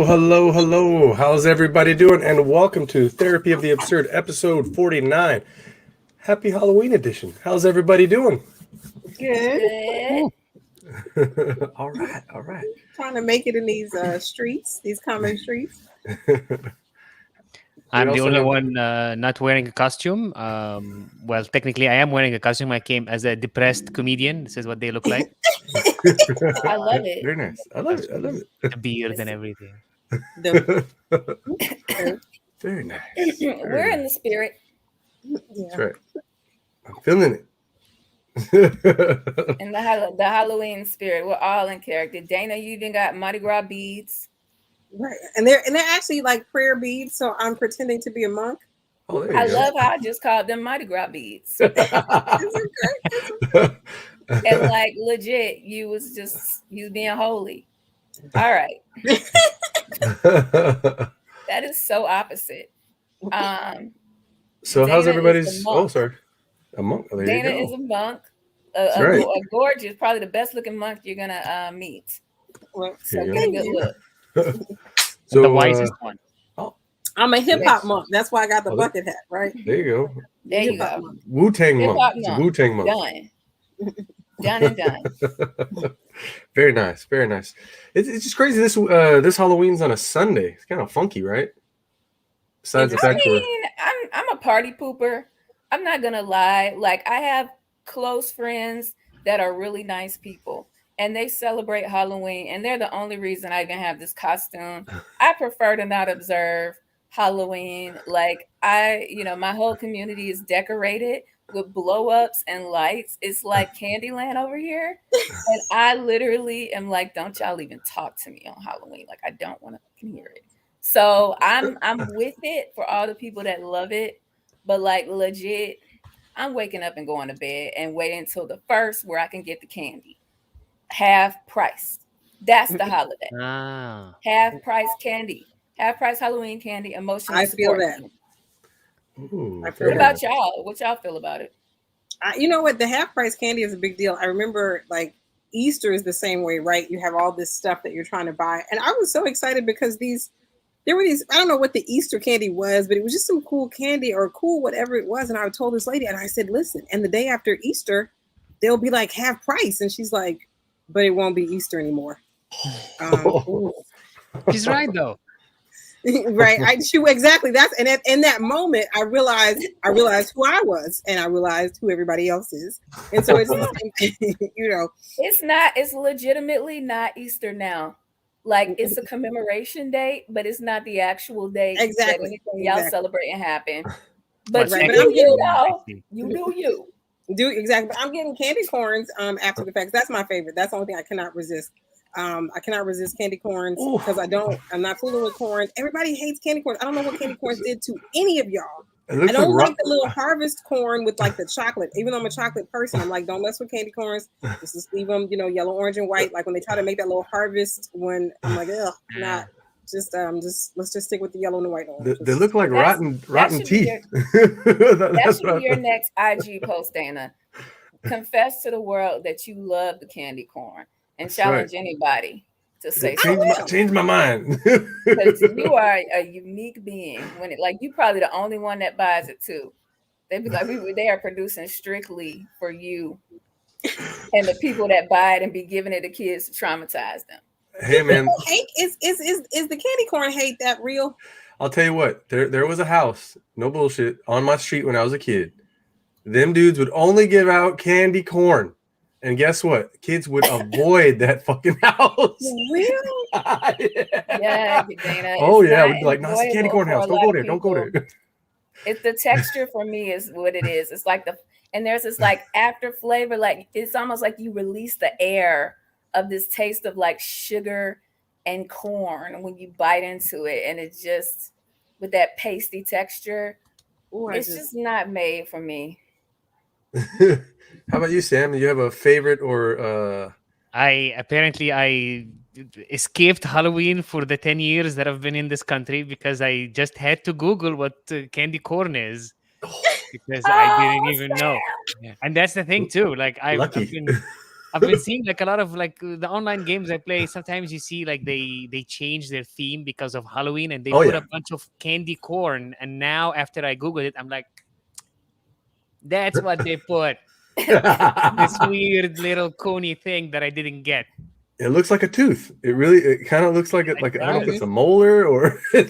Hello, hello. How's everybody doing? And welcome to Therapy of the Absurd, episode 49. Happy Halloween edition. How's everybody doing? Good. All right. Trying to make it in these streets, these common streets. I'm the only one not wearing a costume. Well, technically, I am wearing a costume. I came as a depressed comedian. This is what they look like. I love it. Very nice. I love it. The beard and everything. Very nice. We're in the spirit. That's right. I'm feeling it. In the Halloween spirit. We're all in character. Dana, you even got Mardi Gras beads. Right. And they're actually like prayer beads, so I'm pretending to be a monk. Oh, I love how I just called them Mardi Gras beads. And like legit, you being holy. All right. That is so opposite. So Dana how's everybody's? Oh, sorry, a monk. Oh, Dana is a monk. Right. A gorgeous, probably the best looking monk you're gonna meet. Well, So get a good look. So the wisest one. I'm a hip hop monk. That's why I got the bucket hat, right? There you go. There you go. Wu-Tang monk. Hip-hop It's a monk. Wu-Tang monk. Done and done. Very nice. Very nice. It's just crazy. This Halloween's on a Sunday. It's kind of funky, right? Besides the fact I'm a party pooper. I'm not gonna lie. Like I have close friends that are really nice people, and they celebrate Halloween, and they're the only reason I can have this costume. I prefer to not observe Halloween. Like my whole community is decorated with blow-ups and lights. It's like Candyland over here. And I literally am like, don't y'all even talk to me on Halloween. Like I don't want to hear it. So I'm with it for all the people that love it. But like legit, I'm waking up and going to bed and waiting until the first where I can get the candy. Half price. That's the holiday. Half price candy. Half price Halloween candy. Emotional support. I feel that. Ooh, what about y'all? What y'all feel about it? You know what? The half price candy is a big deal. I remember like Easter is the same way, right? You have all this stuff that you're trying to buy. And I was so excited because there were these, I don't know what the Easter candy was, but it was just some cool candy or cool whatever it was. And I told this lady and I said, listen, and the day after Easter, they'll be like half price, and she's like, but it won't be Easter anymore. Ooh. She's right though. Right. Exactly. That's and in that moment I realized who I was, and I realized who everybody else is. And so it's the same thing, It's legitimately not Easter now. Like it's a commemoration date, but it's not the actual date that anything y'all celebrating happened. But Right. you do you though. You do you. Do exactly. I'm getting candy corns after the fact. That's my favorite. That's the only thing I cannot resist. I cannot resist candy corns because I'm not fooling with corns. Everybody hates candy corns. I don't know what candy corns did to any of y'all. I don't like the little harvest corn with like the chocolate. Even though I'm a chocolate person, I'm like, don't mess with candy corns. Just leave them, yellow, orange, and white. Like when they try to make that little harvest one, I'm like, ugh, not. Just let's just stick with the yellow and the white ones. They look like rotten teeth. That should be your next IG post, Dana. Confess to the world that you love the candy corn and challenge anybody to say change my mind. Because you are a unique being. When you're probably the only one that buys it too. They'd be like, they are producing strictly for you and the people that buy it and be giving it to kids to traumatize them. Hey man, is the candy corn hate that real? I'll tell you what. There was a house, no bullshit, on my street when I was a kid. Them dudes would only give out candy corn. And guess what? Kids would avoid that fucking house. Really? Yeah, Dana. Oh, yeah. We'd be like, no, it's a candy corn house. Don't go there. Don't go there. It's the texture for me is what it is. It's like and there's this like after flavor. Like it's almost like you release the air of this taste of like sugar and corn when you bite into it. And it's just with that pasty texture. Ooh, it's just not made for me. How about you, Sam? Do you have a favorite or I escaped Halloween for the 10 years that I've been in this country because I just had to Google what candy corn is because I didn't even know. Yeah. And that's the thing too. Like I've been seeing like a lot of like the online games I play. Sometimes you see like they change their theme because of Halloween and they put a bunch of candy corn. And now after I Googled it, I'm like, that's what they put. This weird little coney thing that I didn't get. It looks like a tooth. It kind of looks like I don't know if it's a molar or. We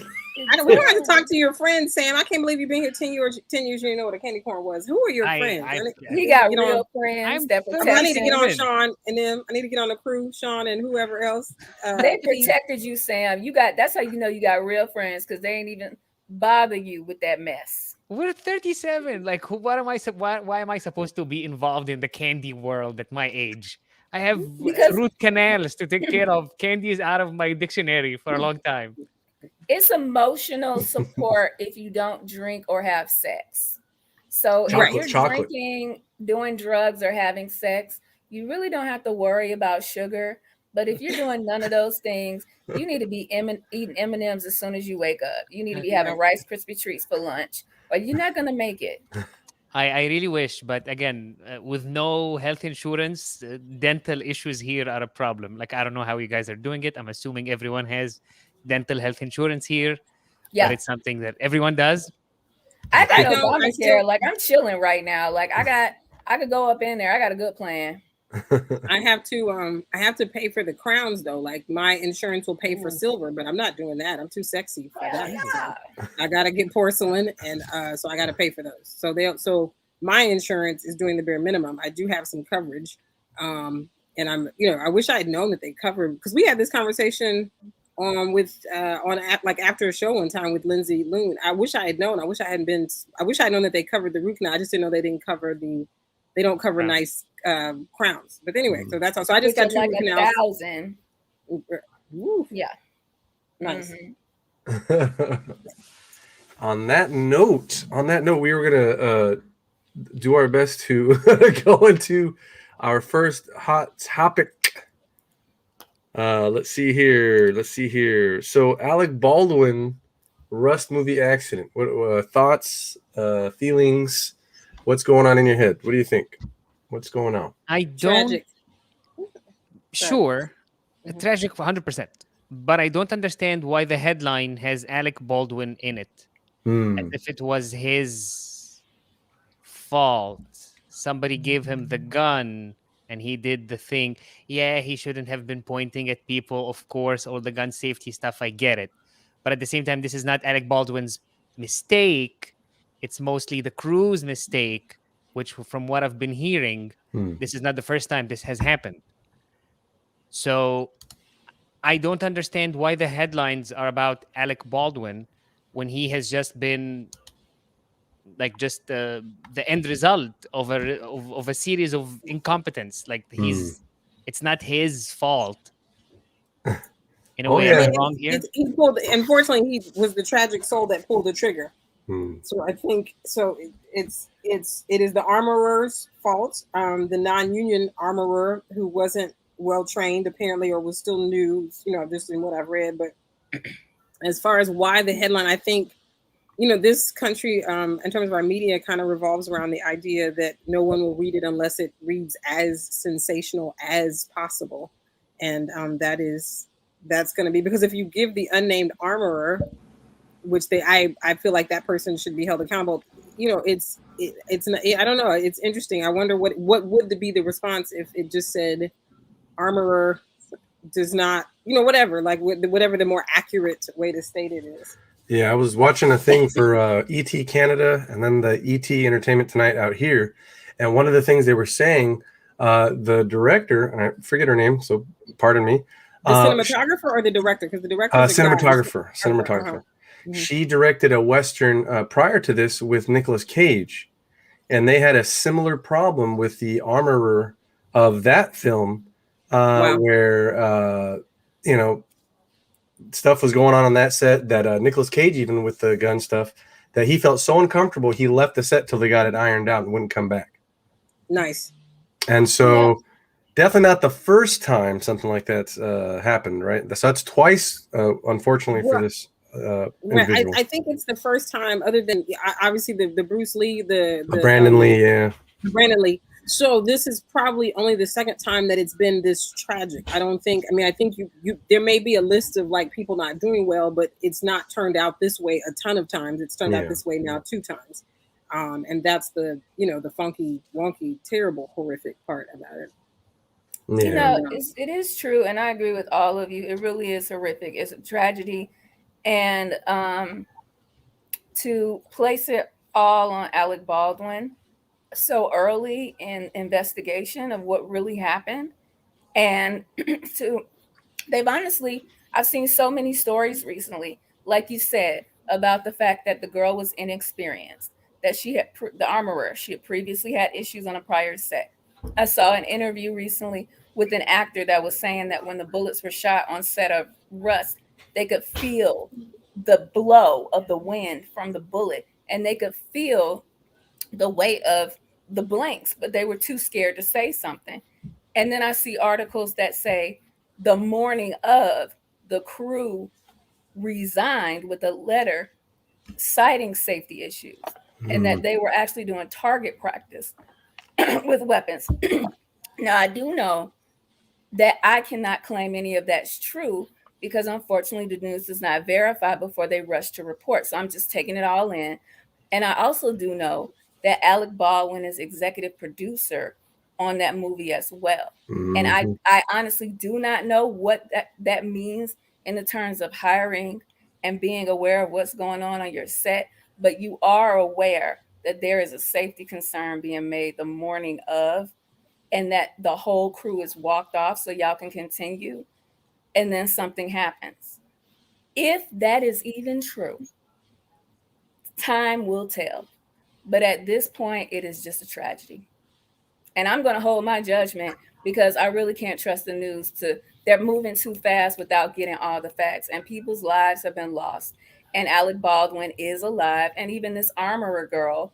don't have to talk to your friend, Sam. I can't believe you've been here 10 years. You didn't know what a candy corn was. Who are your friends? He got real friends that protect him. I need to get on Sean and them. I need to get on the crew, Sean and whoever else. They protected you, Sam. That's how you know you got real friends because they ain't even bother you with that mess. We're 37. Like, why am I supposed to be involved in the candy world at my age? I have root canals to take care of. Candy is out of my dictionary for a long time. It's emotional support if you don't drink or have sex. So if you're drinking, doing drugs, or having sex, you really don't have to worry about sugar. But if you're doing none of those things, you need to be eating M&Ms as soon as you wake up. You need to be having Rice Krispie treats for lunch, or you're not going to make it. I really wish, but again, with no health insurance, dental issues here are a problem. Like, I don't know how you guys are doing it. I'm assuming everyone has dental health insurance here. Yeah. But it's something that everyone does. I got Obamacare. Like, I'm chilling right now. Like, I could go up in there. I got a good plan. I have to pay for the crowns though. Like my insurance will pay for silver, but I'm not doing that. I'm too sexy for that. So I gotta get porcelain, and so I gotta pay for those. So my insurance is doing the bare minimum. I do have some coverage, and I'm I wish I had known that they covered, because we had this conversation on after a show one time with Lindsay Loon. I wish I had known. I wish I had known that they covered the root canal. I just didn't know they didn't cover they don't cover nice crowns. But anyway, so that's all. So I just got 2 root canals. 1,000. Yeah. Nice. Mm-hmm. On that note, we were gonna do our best to go into our first hot topic. Let's see here. So Alec Baldwin, Rust movie accident. What thoughts, feelings? What's going on in your head? What do you think? What's going on? I don't. Tragic. Sure, tragic 100%. But I don't understand why the headline has Alec Baldwin in it, as if it was his fault somebody gave him the gun and he did the thing. Yeah, he shouldn't have been pointing at people, of course, all the gun safety stuff. I get it. But at the same time, this is not Alec Baldwin's mistake. It's mostly the crew's mistake, which, from what I've been hearing, this is not the first time this has happened. So I don't understand why the headlines are about Alec Baldwin when he has just been like just the end result of a series of incompetence. Like it's not his fault. In a Oh, way, yeah. am I I mean, wrong here? he pulled. Unfortunately, he was the tragic soul that pulled the trigger. Hmm. So I think so. It is the armorer's fault. The non-union armorer who wasn't well trained apparently, or was still new. You know, just in what I've read. But as far as why the headline, I think, you know, this country, in terms of our media, kind of revolves around the idea that no one will read it unless it reads as sensational as possible, and that's going to be, because if you give the unnamed armorer, which I feel like that person should be held accountable. You know, it's I don't know. It's interesting. I wonder what would be the response if it just said armorer does not, you know, whatever, like whatever the more accurate way to state it is. Yeah, I was watching a thing for ET Canada and then the ET Entertainment Tonight out here, and one of the things they were saying, the director, and I forget her name, so pardon me. The cinematographer or the director? Because the director is a cinematographer. Guy. Cinematographer. Mm-hmm. She directed a Western prior to this with Nicolas Cage, and they had a similar problem with the armorer of that film, Wow. where you know, stuff was going on that set that Nicolas Cage, even with the gun stuff, that he felt so uncomfortable he left the set till they got it ironed out and wouldn't come back. Nice. And so definitely not the first time something like that's happened, right? So that's twice, unfortunately, for this individual. I think it's the first time, other than obviously the Bruce Lee, the Brandon Lee, Brandon Lee. So this is probably only the second time that it's been this tragic. I don't think. I mean, I think you there may be a list of like people not doing well, but it's not turned out this way a ton of times. It's turned out this way now 2 times, and that's the, you know, the funky, wonky, terrible, horrific part about it. Yeah. You know, it is true, and I agree with all of you. It really is horrific. It's a tragedy, and to place it all on Alec Baldwin so early in investigation of what really happened, and they've honestly, I've seen so many stories recently, like you said, about the fact that the girl was inexperienced, that she had the armorer, she had previously had issues on a prior set. I saw an interview recently with an actor that was saying that when the bullets were shot on set of Rust, they could feel the blow of the wind from the bullet, and they could feel the weight of the blanks, but they were too scared to say something. And then I see articles that say the morning of, the crew resigned with a letter citing safety issues, and that they were actually doing target practice with weapons. Now, I do know that I cannot claim any of that's true because unfortunately the news does not verify before they rush to report. So I'm just taking it all in. And I also do know that Alec Baldwin is executive producer on that movie as well. And I honestly do not know what that means in the terms of hiring and being aware of what's going on your set, but you are aware that there is a safety concern being made the morning of, and that the whole crew is walked off so y'all can continue, and then something happens. If that is even true, time will tell. But at this point, it is just a tragedy. And I'm going to hold my judgment because I really can't trust the news they're moving too fast without getting all the facts. And people's lives have been lost. And Alec Baldwin is alive. And even this armorer girl,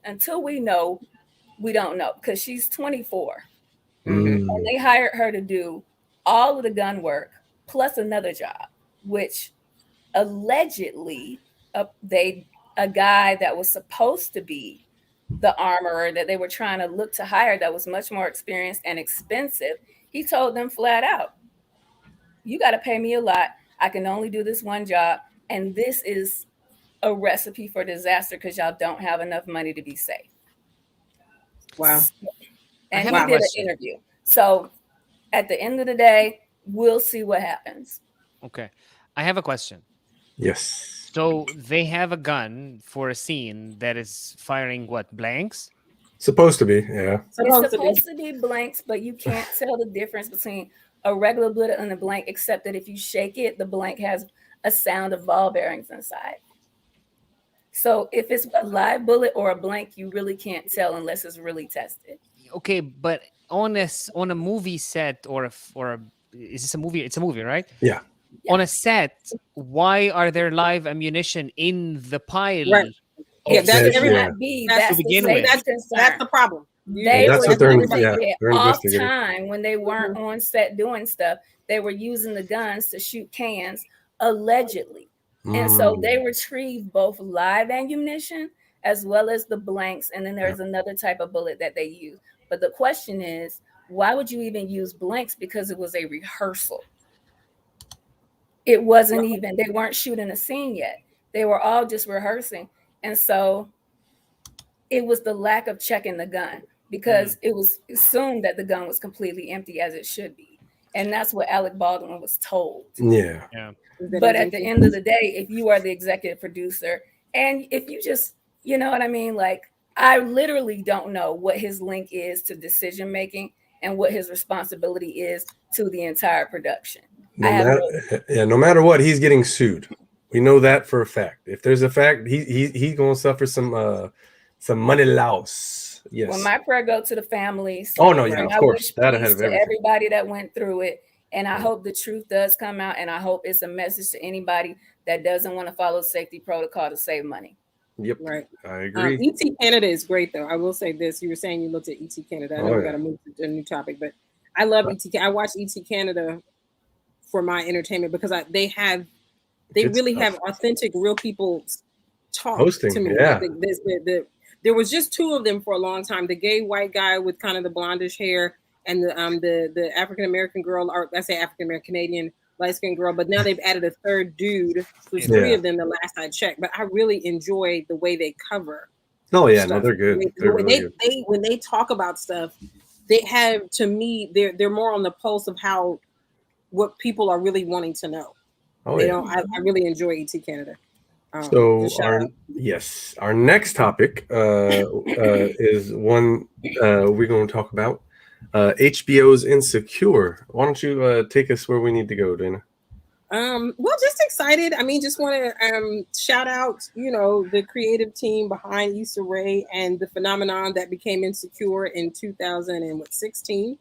until we know, we don't know, because she's 24. And they hired her to do all of the gun work plus another job, which allegedly a guy that was supposed to be the armorer that they were trying to look to hire, that was much more experienced and expensive, he told them flat out, you got to pay me a lot. I can only do this one job. And this is a recipe for disaster because y'all don't have enough money to be safe. Wow. And he did an interview. So at the end of the day, we'll see what happens. Okay. I have a question. Yes. So they have a gun for a scene that is firing what, blanks? Supposed to be, yeah. It's supposed to be blanks, but you can't tell the difference between a regular bullet and a blank, except that if you shake it, the blank has a sound of ball bearings inside. So if it's a live bullet or a blank, you really can't tell unless it's really tested. Okay, but on a movie set or is this a movie? It's a movie, right? Yeah. On a set, why are there live ammunition in the pile? Right. Yeah, that's to begin with. That's the problem. They were they're off time when they weren't on set doing stuff. They were using the guns to shoot cans, allegedly. And so they retrieved both live ammunition as well as the blanks. And then there's another type of bullet that they use. But the question is, why would you even use blanks? Because it was a rehearsal. It wasn't even, they weren't shooting a scene yet. They were all just rehearsing. And so it was the lack of checking the gun, because it was assumed that the gun was completely empty, as it should be. And that's what Alec Baldwin was told. Yeah. But at the end of the day, if you are the executive producer, and if you just, you know what I mean? Like, I literally don't know what his link is to decision making and what his responsibility is to the entire production. No matter what, he's getting sued. We know that for a fact. If there's a fact, he's going to suffer some money loss. Yes. Well, my prayer go to the families. Oh no, yeah, of course. That ahead of everything. Everybody that went through it, and I hope the truth does come out, and I hope it's a message to anybody that doesn't want to follow safety protocol to save money. Yep, right. I agree. ET Canada is great, though. I will say this: you were saying you looked at ET Canada. I know we got to move to a new topic, but I love ET. I watch ET Canada for my entertainment because they really have authentic, real people talk to me. Yeah. There was just two of them for a long time: the gay white guy with kind of the blondish hair, and the African American girl, or I say African American Canadian light skinned girl. But now they've added a third dude. There's three of them the last I checked. But I really enjoy the way they cover. Oh yeah, no, they're good. When they talk about stuff, they have, to me, they're more on the pulse of what people are really wanting to know. Oh, I really enjoy ET Canada. So our next topic is one we're going to talk about, HBO's Insecure. Why don't you take us where we need to go, Dana? Well, just excited. I mean, just want to shout out, the creative team behind Issa Rae and the phenomenon that became Insecure in 2016.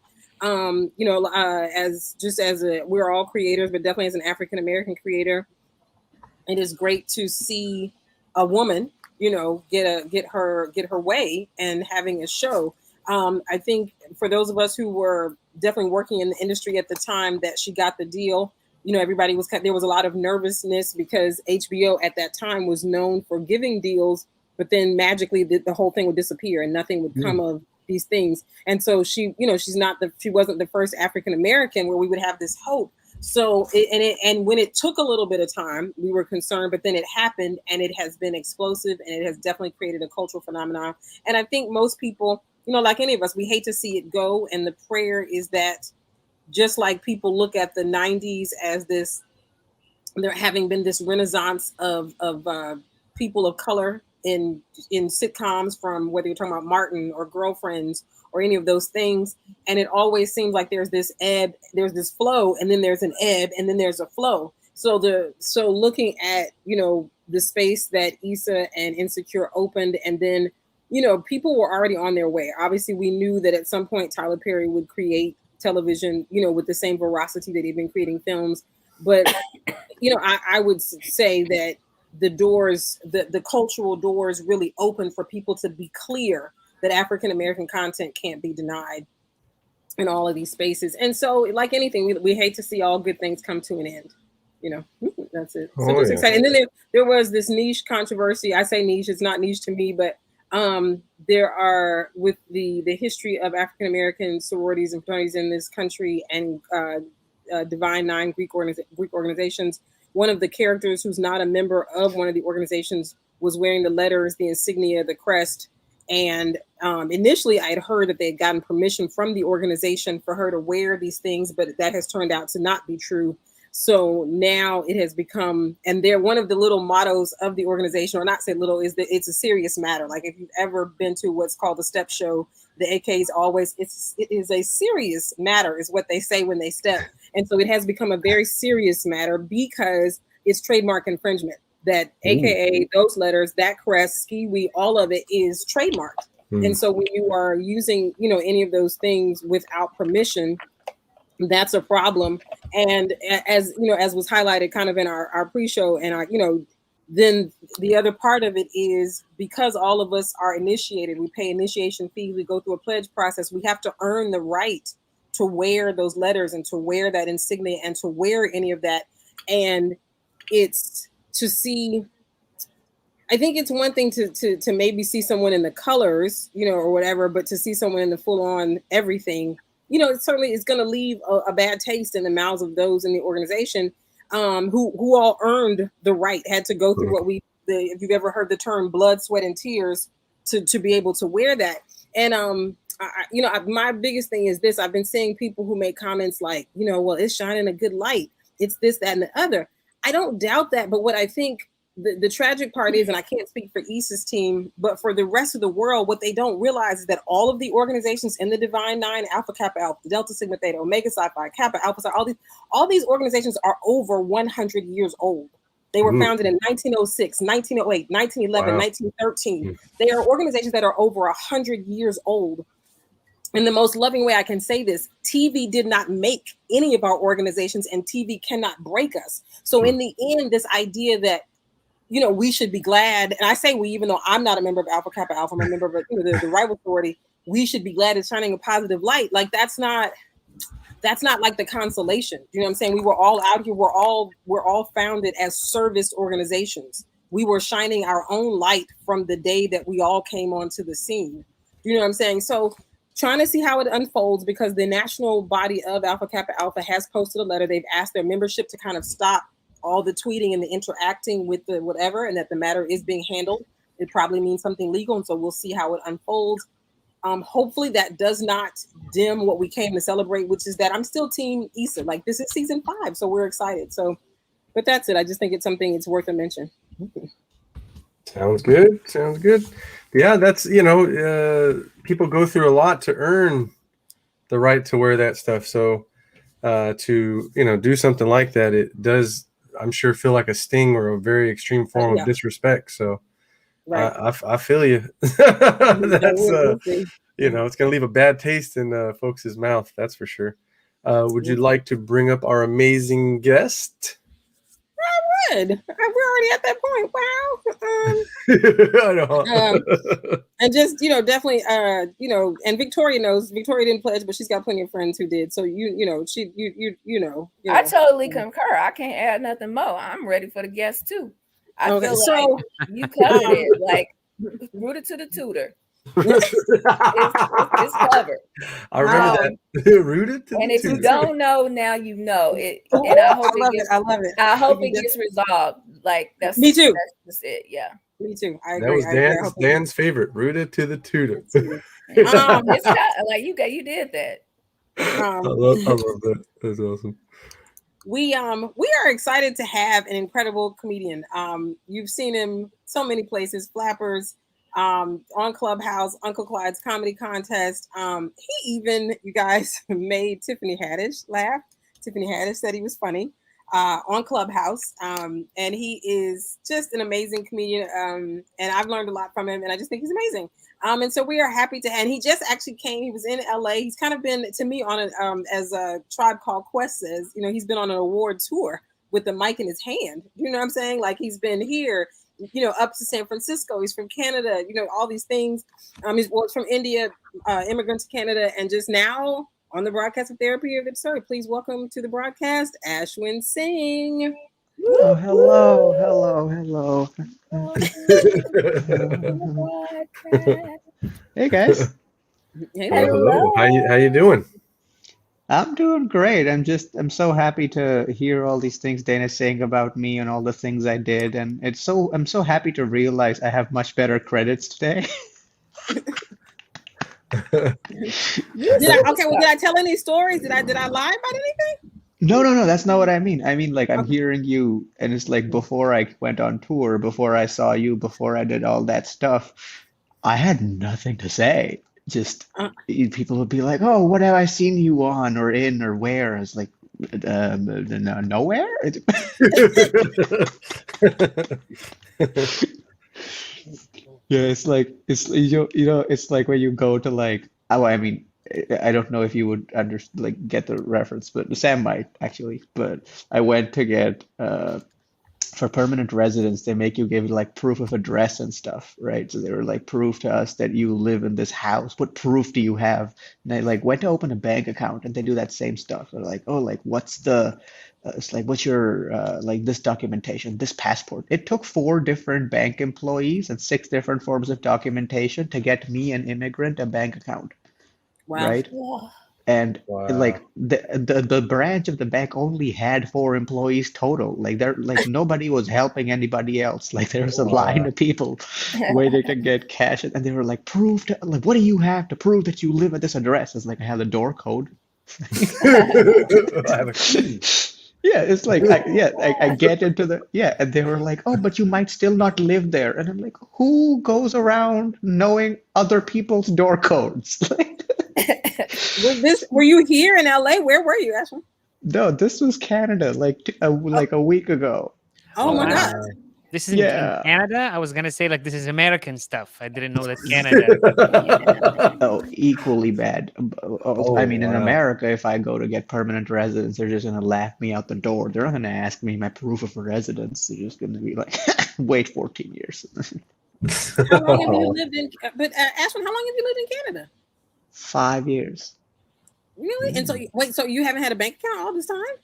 We're all creators, but definitely as an African American creator, it is great to see a woman, get her way and having a show. I think for those of us who were definitely working in the industry at the time that she got the deal, there was a lot of nervousness because HBO at that time was known for giving deals, but then magically the whole thing would disappear and nothing would come of these things. And so she wasn't the first African American where we would have this hope. So when it took a little bit of time, we were concerned, but then it happened and it has been explosive and it has definitely created a cultural phenomenon. And I think most people, like any of us, we hate to see it go. And the prayer is that just like people look at the 90s as there having been this renaissance of people of color in sitcoms, from whether you're talking about Martin or Girlfriends or any of those things. And it always seems like there's this ebb, there's this flow, and then there's an ebb, and then there's a flow. So looking at, the space that Issa and Insecure opened, and then, people were already on their way. Obviously, we knew that at some point Tyler Perry would create television, with the same veracity that he'd been creating films. But, I would say that the doors, the cultural doors really open for people to be clear that African American content can't be denied in all of these spaces. And so, like anything, we hate to see all good things come to an end. That's it. So just excited. And then there was this niche controversy. I say niche, it's not niche to me, but there are, with the history of African American sororities and fraternities in this country and Divine Nine Greek organizations, one of the characters who's not a member of one of the organizations was wearing the letters, the insignia, the crest, And initially, I had heard that they had gotten permission from the organization for her to wear these things, but that has turned out to not be true. So now it has become, and they're one of the little mottos of the organization, or not say little, is that it's a serious matter. Like if you've ever been to what's called the step show, the AKs always, it is a serious matter, is what they say when they step. And so it has become a very serious matter because it's trademark infringement. That AKA, those letters, that crest, skiwi, all of it is trademarked. And so when you are using, any of those things without permission, that's a problem. And as was highlighted kind of in our pre-show and our, then the other part of it is because all of us are initiated, we pay initiation fees, we go through a pledge process, we have to earn the right to wear those letters and to wear that insignia and to wear any of that. And it's to see, I think it's one thing to maybe see someone in the colors, or whatever, but to see someone in the full on everything, it certainly is going to leave a bad taste in the mouths of those in the organization who all earned the right, had to go through if you've ever heard the term blood, sweat, and tears to be able to wear that. And, my biggest thing is this. I've been seeing people who make comments like, well, it's shining a good light. It's this, that, and the other. I don't doubt that. But what I think the tragic part is, and I can't speak for Issa's team, but for the rest of the world, what they don't realize is that all of the organizations in the Divine Nine, Alpha Kappa Alpha, Delta Sigma Theta, Omega Psi Phi, Kappa Alpha Psi, all these organizations are over 100 years old. They were founded in 1906, 1908, 1911, 1913. They are organizations that are over 100 years old. In the most loving way I can say this, TV did not make any of our organizations, and TV cannot break us. So in the end, this idea that, we should be glad, and I say we, even though I'm not a member of Alpha Kappa Alpha, I'm a member of the rival authority, we should be glad it's shining a positive light. Like that's not like the consolation. You know what I'm saying? We were all out here, we're all founded as service organizations. We were shining our own light from the day that we all came onto the scene. You know what I'm saying? So trying to see how it unfolds, because the national body of Alpha Kappa Alpha has posted a letter. They've asked their membership to kind of stop all the tweeting and the interacting with the whatever, and that the matter is being handled. It probably means something legal, and so we'll see how it unfolds. Hopefully that does not dim what we came to celebrate, which is that I'm still Team Issa. Like this is season 5, so we're excited. So, but that's it. I just think it's something it's worth a mention. Sounds good. Yeah, that's people go through a lot to earn the right to wear that stuff. So to do something like that, it does, I'm sure, feel like a sting or a very extreme form of disrespect. So I feel you. That's it's gonna leave a bad taste in folks' mouth. That's for sure. Would you like to bring up our amazing guest? I would. We're already at that point. Wow. I know. And just definitely and Victoria knows. Victoria didn't pledge, but she's got plenty of friends who did. So I totally concur. I can't add nothing more. I'm ready for the guests too. I feel like you covered it, like rooted to the tutor. It's covered. I remember that. Rooted to and the if tutor. you don't know, now you know it. And I hope I love it. I hope it gets resolved. Like that's me too. That's it. Yeah. Me too. I agree. That was Dan's favorite. Rooted to the tutor. It's like you did that. I love that. That's awesome. We are excited to have an incredible comedian. You've seen him so many places, Flappers, on Clubhouse, Uncle Clyde's comedy contest. He even, you guys, made Tiffany Haddish laugh. Tiffany Haddish said he was funny on Clubhouse. And he is just an amazing comedian. And I've learned a lot from him, and I just think he's amazing. And so we are happy to, and he just actually came, he was in LA. He's kind of been, to me, on as a Tribe Called Quest says, he's been on an award tour with the mic in his hand. You know what I'm saying? Like he's been here, up to San Francisco. He's from Canada, all th's things. He's from India, immigrant to Canada, and just now on the broadcast of Therapy of Absurd. Please welcome to the broadcast, Ashwyn Singh. Oh, hello. Hey guys. Hello. How you doing? I'm doing great. I'm so happy to hear all these things Dana's saying about me and all the things I did, and I'm so happy to realize I have much better credits today. Did I tell any stories? Did I lie about anything? No, that's not what I mean. I mean, like, I'm Okay. hearing you, and it's like before I went on tour, before I saw you, before I did all that stuff, I had nothing to say. Just Uh, people would be like, "Oh, what have I seen you on or in or where?" I was like, Nowhere." Yeah, it's like it's like when you go to like oh I mean I don't know if you would get the reference, but Sam might actually. But I went to get for permanent residence, they make you give like proof of address and stuff, right? So they were like, prove to us that you live in this house. What proof do you have? And I like went to open a bank account, and they do that same stuff. They're like, oh, like what's the it's like what's your like this documentation, this passport. It took four different bank employees and six different forms of documentation to get me, an immigrant, a bank account, wow. right? Yeah. And Wow. like the branch of the bank only had four employees total. Like they're like nobody was helping anybody else. Like there was a line Wow. of people waiting to get cash, and they were like, "Prove to like what do you have to prove that you live at this address?" It's like I have the door code. I have a key. Yeah, it's like I get into the and they were like, "Oh, but you might still not live there," and I'm like, "Who goes around knowing other people's door codes?" Were you here in LA? Where were you, Ashwyn? No, this was Canada, like a week ago. Oh my God. Wow. This is in Yeah. Canada. I was gonna say like this is American stuff. I didn't know that Canada. Oh, equally bad. Oh I mean, in wow. America, if I go to get permanent residence, they're just gonna laugh me out the door. They're not gonna ask me my proof of residence. They're just gonna be like, wait 14 years. How long have you lived in? But Ashwyn, how long have you lived in Canada? 5 years. Really? And so wait, so you haven't had a bank account all this time?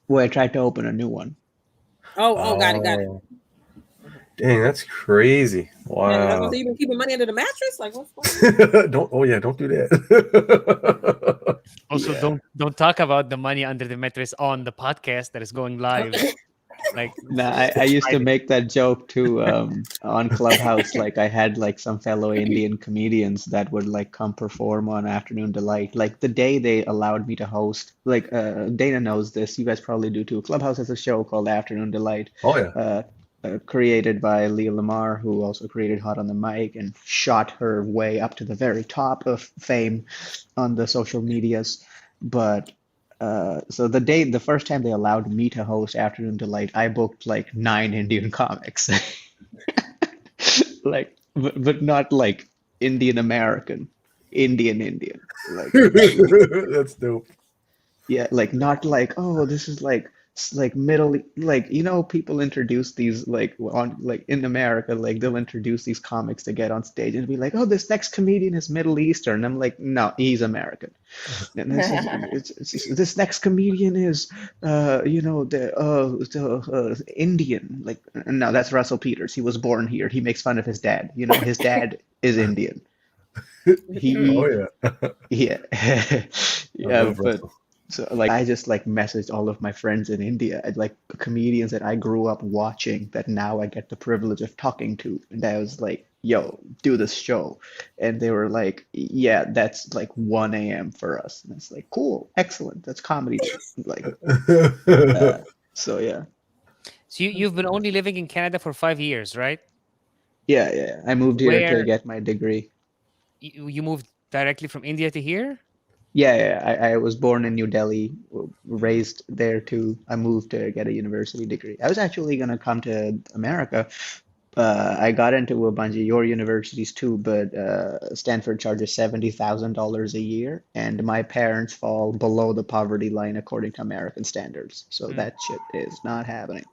Well, I tried to open a new one. Oh, got it. Oh, dang, that's crazy. Man, I was gonna Wow. say you've been keeping money under the mattress. Like what's going on? Don't do that. Also, Yeah. don't talk about the money under the mattress on the podcast that is going live. Like Nah, I used to Friday. make that joke too on Clubhouse. Like I had like some fellow Indian comedians that would like come perform on Afternoon Delight. Like the day they allowed me to host, like Dana knows this, you guys probably do too. Clubhouse has a show called Afternoon Delight, Oh yeah. created by Leah Lamar, who also created Hot on the Mic and shot her way up to the very top of fame on the social medias. But so the first time they allowed me to host Afternoon Delight, I booked like 9 Indian comics, like but not like Indian American, Indian, like That's dope. yeah, like not like oh this is like middle like people introduce these like on like in America like they'll introduce these comics to get on stage and be like oh this next comedian is Middle Eastern. I'm like no, he's American. And this next comedian is, Indian. Like, no, that's Russell Peters. He was born here. He makes fun of his dad. His dad is Indian. Oh He, yeah. yeah, I yeah. love But Russell. so like, I just like messaged all of my friends in India, and, like comedians that I grew up watching that now I get the privilege of talking to, and I was like, "Yo, do this show," and they were like, "Yeah, that's like 1 a.m. for us," and it's like, "Cool, excellent, that's comedy day." Like, uh, so yeah, So you've been only living in Canada for 5 years, right? yeah. I moved here to Where get my degree. you moved directly from India to here? Yeah. I was born in New Delhi, raised there too. I moved to get a university degree. I was actually gonna come to America. I got into a bunch of your universities too, but Stanford charges $70,000 a year, and my parents fall below the poverty line according to American standards. So Mm. that shit is not happening.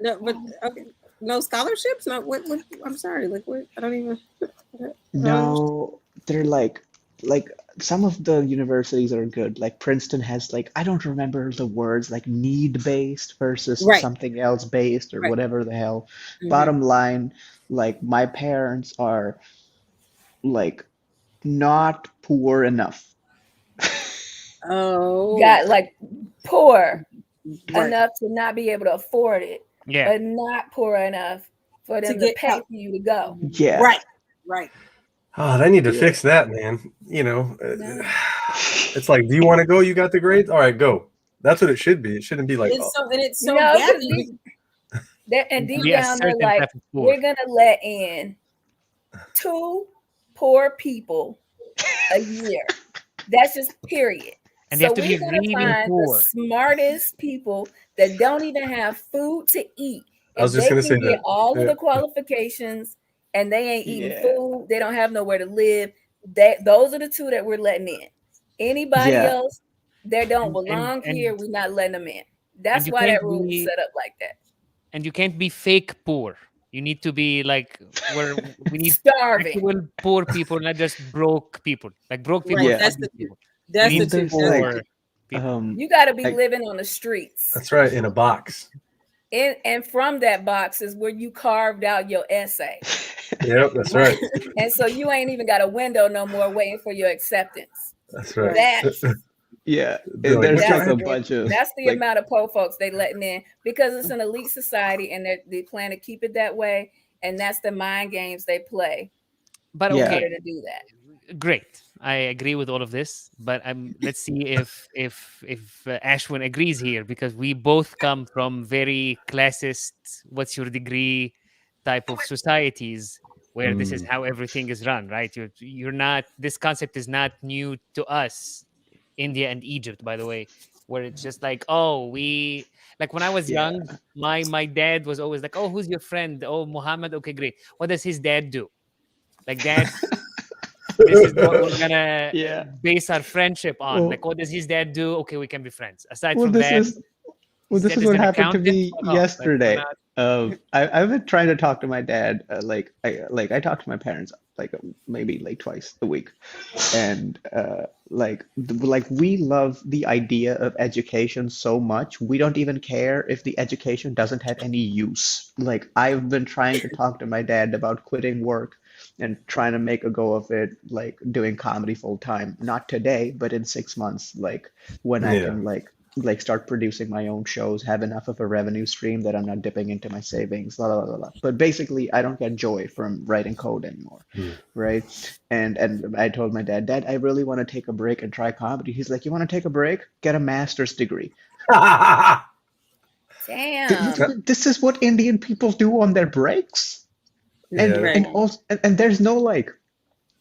No, but okay, no scholarships. No, what? I'm sorry. Like what? I don't even. I don't understand. No, they're like some of the universities are good. Like Princeton has like I don't remember the words like need based versus Right, something else based or right. whatever the hell. Hmm. Bottom line, like my parents are like not poor enough. Oh, Got like poor right. enough to not be able to afford it, Yeah. but not poor enough for To them to get pay help. for you to go. Yeah, Right, Right. Oh, they need to Yeah. fix that, man. No. It's like, do you want to go? You got the grades? All right, go. That's what it should be. It shouldn't be like, It's so and it's so No, gappy. and deep Be a down they're certain like, type of poor. we're gonna let in 2 poor people a year. That's just period. And they have to we're be gonna really find poor. the smartest people that don't even have food to eat. I was If just they gonna can say get that. all of Yeah. the qualifications and they ain't eating Yeah. food, they don't have nowhere to live. Those are the 2 that we're letting in. Anybody Yeah. else that don't And- belong and- here, we're not letting them in. That's you why that can't rule is be- set up like that. And you can't be fake poor. You need to be like we need Starving. actual poor people, not just broke people. Like broke people, Right. Yeah. That's fuck the these people. that's We the need two. There's poor people. You got to be like- living on the streets. That's right, in a box. And from that box is where you carved out your essay. Yep, that's right. And so you ain't even got a window no more waiting for your acceptance. That's right. That's yeah. They're like, There's "What's your like a address?" bunch of that's the like, amount of poor folks they letting in because it's an elite society and they plan to keep it that way. And that's the mind games they play But in Yeah. okay, order to do that. great. I agree with all of this, but let's see if Ashwin agrees here, because we both come from very classist, what's your degree type of societies where this is how everything is run, right? You're not, this concept is not new to us, India and Egypt, by the way, where it's just like, oh, like when I was Yeah. young, my dad was always like, oh, who's your friend? Oh, Muhammad. Okay, great. What does his dad do? Like that's this is what we're gonna Yeah. base our friendship on. Well- Like, what does his dad do? Okay, we can be friends. Aside Well, from this that, is his this dad is what an happened to accountant. me Fuck off. Like, we're yesterday. not- I've been trying to talk to my dad. I talk to my parents like maybe like twice a week, and like we love the idea of education so much we don't even care if the education doesn't have any use. Like I've been trying to talk to my dad about quitting work and trying to make a go of it, like doing comedy full time. Not today, but in 6 months, like when I Yeah. can like start producing my own shows, have enough of a revenue stream that I'm not dipping into my savings, blah, blah, blah, blah. But basically, I don't get joy from writing code anymore, right? And I told my dad, Dad, I really want to take a break and try comedy. He's like, you want to take a break? Get a master's degree. Damn. This is what Indian people do on their breaks. And Yeah. and also and there's no like,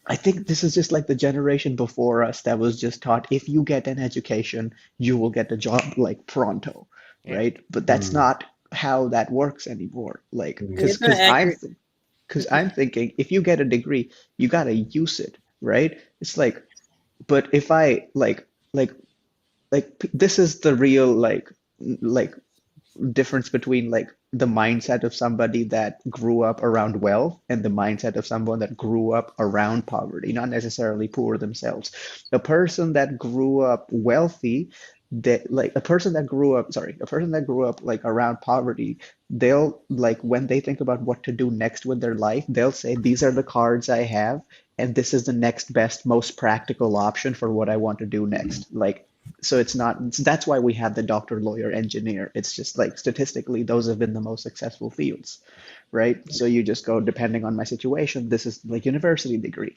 I think this is just like the generation before us that was just taught if you get an education, you will get a job like pronto, Yeah. right? But that's not how that works anymore. Like, It's not accurate. because I'm thinking if you get a degree, you gotta use it, right? It's like, but if I this is the real like difference between like the mindset of somebody that grew up around wealth and the mindset of someone that grew up around poverty, not necessarily poor themselves. A person that grew up wealthy, that like a person that grew up, sorry, a person that grew up like around poverty, they'll like when they think about what to do next with their life, they'll say, these are the cards I have, and this is the next best, most practical option for what I want to do next. Like, so it's not, that's why we have the doctor, lawyer, engineer. It's just like statistically, those have been the most successful fields, right? So you just go, depending on my situation, this is like university degree.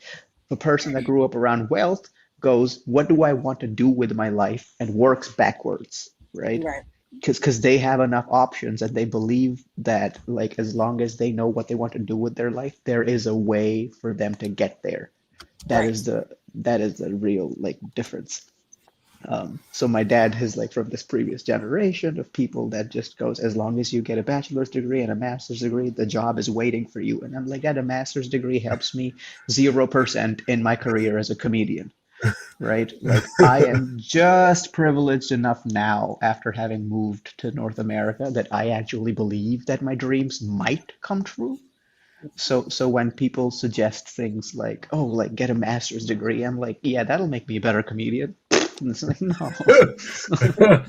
A person that grew up around wealth goes, what do I want to do with my life? And works backwards, right? Right. Because they have enough options and they believe that like as long as they know what they want to do with their life, there is a way for them to get there. That is the real like difference. So my dad is like from this previous generation of people that just goes, as long as you get a bachelor's degree and a master's degree, the job is waiting for you. And I'm like, Dad, a master's degree helps me 0% in my career as a comedian, right? Like I am just privileged enough now after having moved to North America that I actually believe that my dreams might come true. So when people suggest things like, oh, like get a master's degree, I'm like, yeah, that'll make me a better comedian. And it's like, no.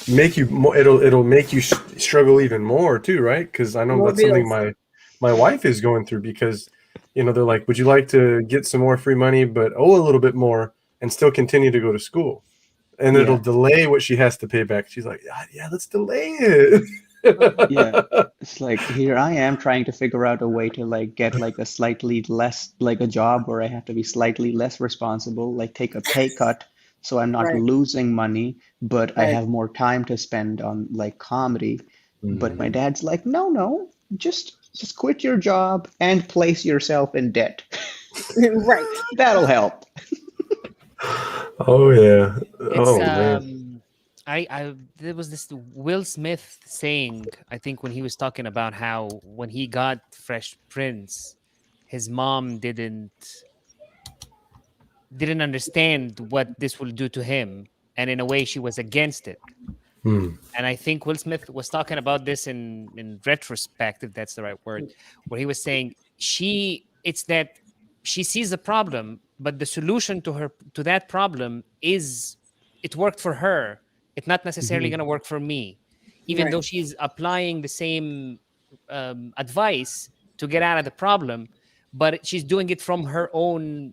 Make you more. It'll make you struggle even more too, right? Because I know More that's something bills. my wife is going through, because they're like, would you like to get some more free money but owe a little bit more and still continue to go to school? And it'll Yeah. delay what she has to pay back. She's like, yeah, let's delay it. Yeah, it's like here I am trying to figure out a way to like get like a slightly less like a job where I have to be slightly less responsible, like take a pay cut so I'm not Right. losing money, but I Right. have more time to spend on like comedy. But my Mhm. dad's like, no, no, just quit your job and place yourself in debt. Right. That'll help. Oh yeah. It's Oh man. I there was this Will Smith saying, I think, when he was talking about how when he got Fresh Prince, his mom didn't understand what this will do to him, and in a way she was against it. Hmm. And I think Will Smith was talking about this in retrospect, if that's the right word, where he was saying it's that she sees the problem, but the solution to that problem is it worked for her. It's not necessarily Hmm. going to work for me, even Right. though she's applying the same advice to get out of the problem, but she's doing it from her own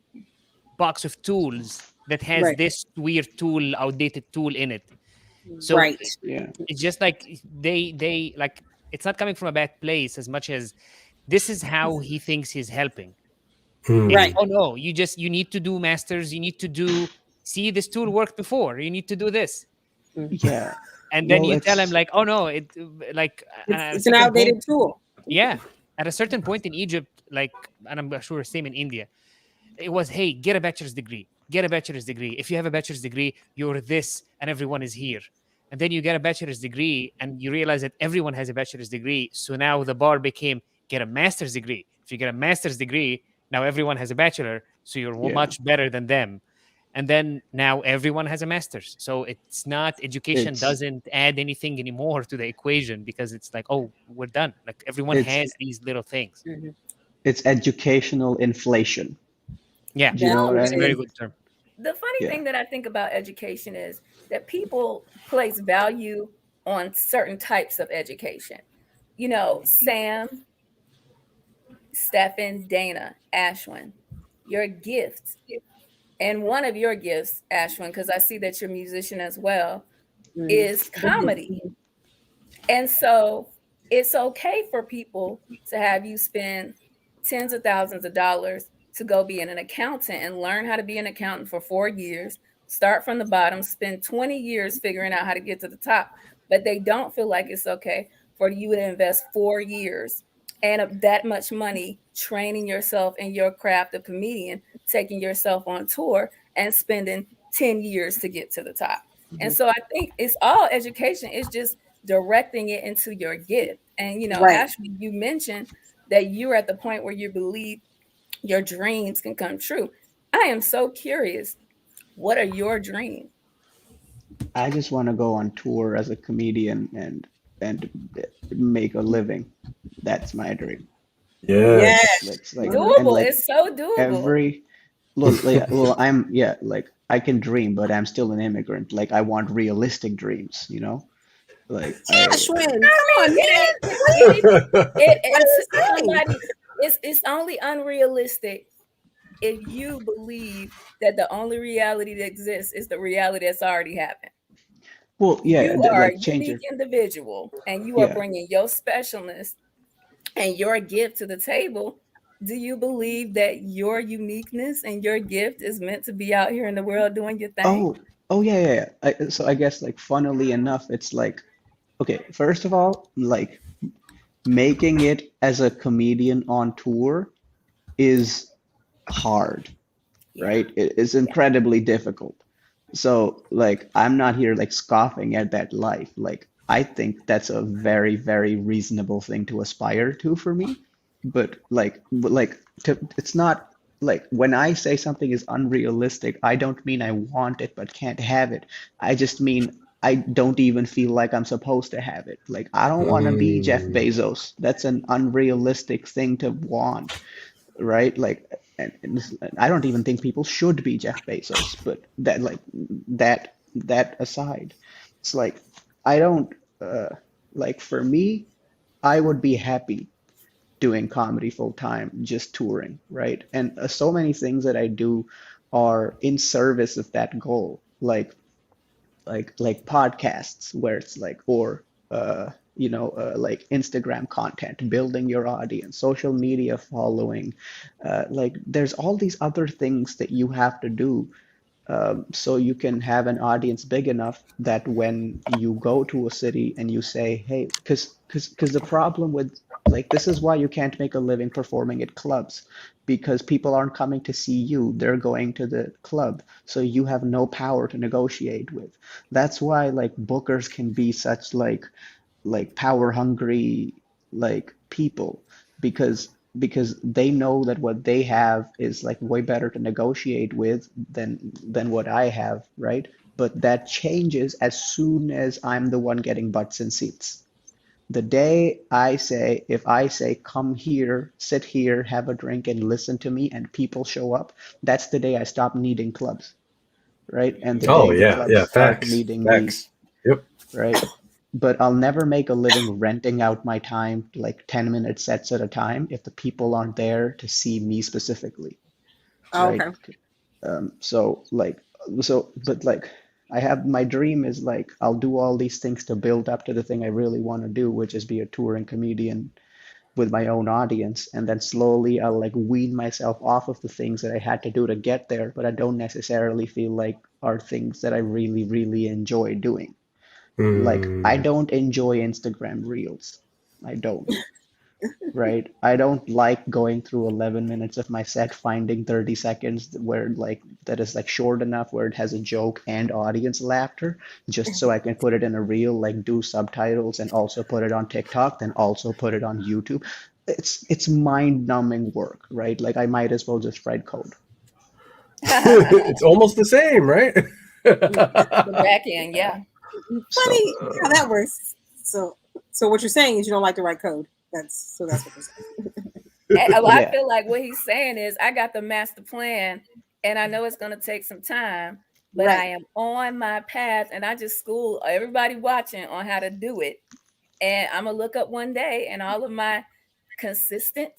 box of tools that has Right. this weird tool, outdated tool in it. So Right. Yeah. it's just like they like it's not coming from a bad place as much as this is how he thinks he's helping. It's, Right. Hmm. oh no, you need to do masters, you need to do, see, this tool worked before, you need to do this. Yeah. And then Well, you tell him it's like, oh no, like, and at a It's an certain point, outdated tool. yeah, at a certain point in Egypt, like, and I'm sure same in India, it was, hey, get a bachelor's degree, get a bachelor's degree. If you have a bachelor's degree, you're this and everyone is here. And then you get a bachelor's degree and you realize that everyone has a bachelor's degree, so now the bar became, get a master's degree. If you get a master's degree, now everyone has a bachelor, so you're yeah. much better than them. And then now everyone has a master's, so it's not, education It's doesn't add anything anymore to the equation, because it's like, oh, we're done, like everyone it's has these little things. Mhm. it's educational inflation. Yeah, Do you That's know what what I it's a it very is. mean? good term. The funny Yeah. thing that I think about education is that people place value on certain types of education. You know, Sam, Stefan, Dana, Ashwin, your gifts. And one of your gifts, Ashwin, because I see that you're a musician as well, is comedy. And so it's okay for people to have you spend tens of thousands of dollars to go be an accountant and learn how to be an accountant for 4 years, start from the bottom, spend 20 years figuring out how to get to the top. But they don't feel like it's okay for you to invest 4 years and that much money training yourself in your craft of comedian, taking yourself on tour and spending 10 years to get to the top. And so I think it's all education. It's just directing it into your gift. And Right. Ashley, you mentioned that you're at the point where you believe your dreams can come true. I am so curious. What are your dreams? I just want to go on tour as a comedian and make a living. That's my dream. Yes. Yes. It's like and Doable. Mhm. like It's so doable. every well, yeah, well, I'm yeah, like I can dream, but I'm still an immigrant. Like I want realistic dreams, you know? Like I Ashwin, I come mean, on, man. What it's is saying? somebody. It's only unrealistic if you believe that the only reality that exists is the reality that's already happened. well, yeah, You are a like change unique your individual and you are yeah. bringing your specialness and your gift to the table. Do you believe that your uniqueness and your gift is meant to be out here in the world doing your thing? Oh yeah, yeah, yeah. So I guess like funnily enough, it's like okay, first of all, like making it as a comedian on tour is hard, Yeah, right? It's yeah. incredibly difficult. So, like, I'm not here like scoffing at that life. Like, I think that's a very, very reasonable thing to aspire to for me. It's not like when I say something is unrealistic, I don't mean I want it but can't have it. I just mean I don't even feel like I'm supposed to have it. Like, I don't want to be Jeff Mm. Bezos. That's an unrealistic thing to want, right? Like, I don't even think people should be Jeff Bezos, but that aside, it's like I don't uh, like for me, I would be happy doing comedy full time, just touring, right? And so many things that I do are in service of that goal, like podcasts, where it's like, or like Instagram content, building your audience, social media following. Like there's all these other things that you have to do, so you can have an audience big enough that when you go to a city and you say, hey, because the problem with, like, this is why you can't make a living performing at clubs, because people aren't coming to see you, they're going to the club, so you have no power to negotiate with. That's why like bookers can be such like power hungry like people, because they know that what they have is like way better to negotiate with than what I have, right? But that changes as soon as I'm the one getting butts in seats. The day if I say, come here, sit here, have a drink, and listen to me, and people show up, that's the day I stop needing clubs, right? And the Oh day the yeah, clubs yeah, start facts, needing me, facts. Yep. right? But I'll never make a living renting out my time like 10-minute sets at a time if the people aren't there to see me specifically, Oh, right? okay. So like, but like, I have my dream is like I'll do all these things to build up to the thing I really want to do, which is be a touring comedian with my own audience, and then slowly I'll like wean myself off of the things that I had to do to get there, but I don't necessarily feel like are things that I really, really enjoy doing. Like, I Mm. don't enjoy Instagram Reels. I don't, right? I don't like going through 11 minutes of my set, finding 30 seconds where like that is like short enough where it has a joke and audience laughter, just so I can put it in a reel, like do subtitles and also put it on TikTok, then also put it on YouTube. It's mind-numbing work, right? Like I might as well just write code. It's almost the same, right? The back end, yeah. So Funny how that works. So what you're saying is you don't like to write code. That's what you're saying. Well, I yeah, feel like what he's saying is I got the master plan and I know it's going to take some time, but I Right. am on my path and I just school everybody watching on how to do it. And I'm going to look up one day and all of my consistent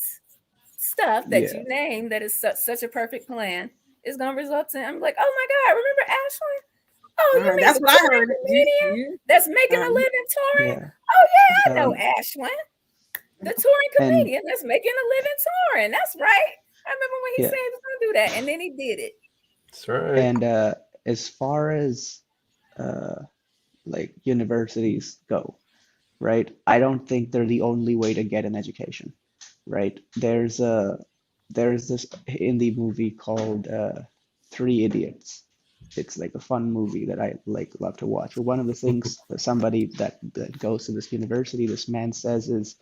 stuff that yeah, you name that is such a perfect plan is going to result in, I'm like, oh my God, remember Ashwyn? Oh, you mean That's the what I touring heard. comedian that's making a Um, living touring? yeah. Oh yeah, I know Um, Ashwyn, the touring and comedian that's making a living touring. That's right. I remember when he yeah, said he was gonna do that, and then he did it. That's right. and as far as uh, like universities go, right? I don't think they're the only way to get an education, right? There's this indie movie called Three Idiots. It's like a fun movie that I like love to watch. But one of the things that somebody that goes to this university, this man says is,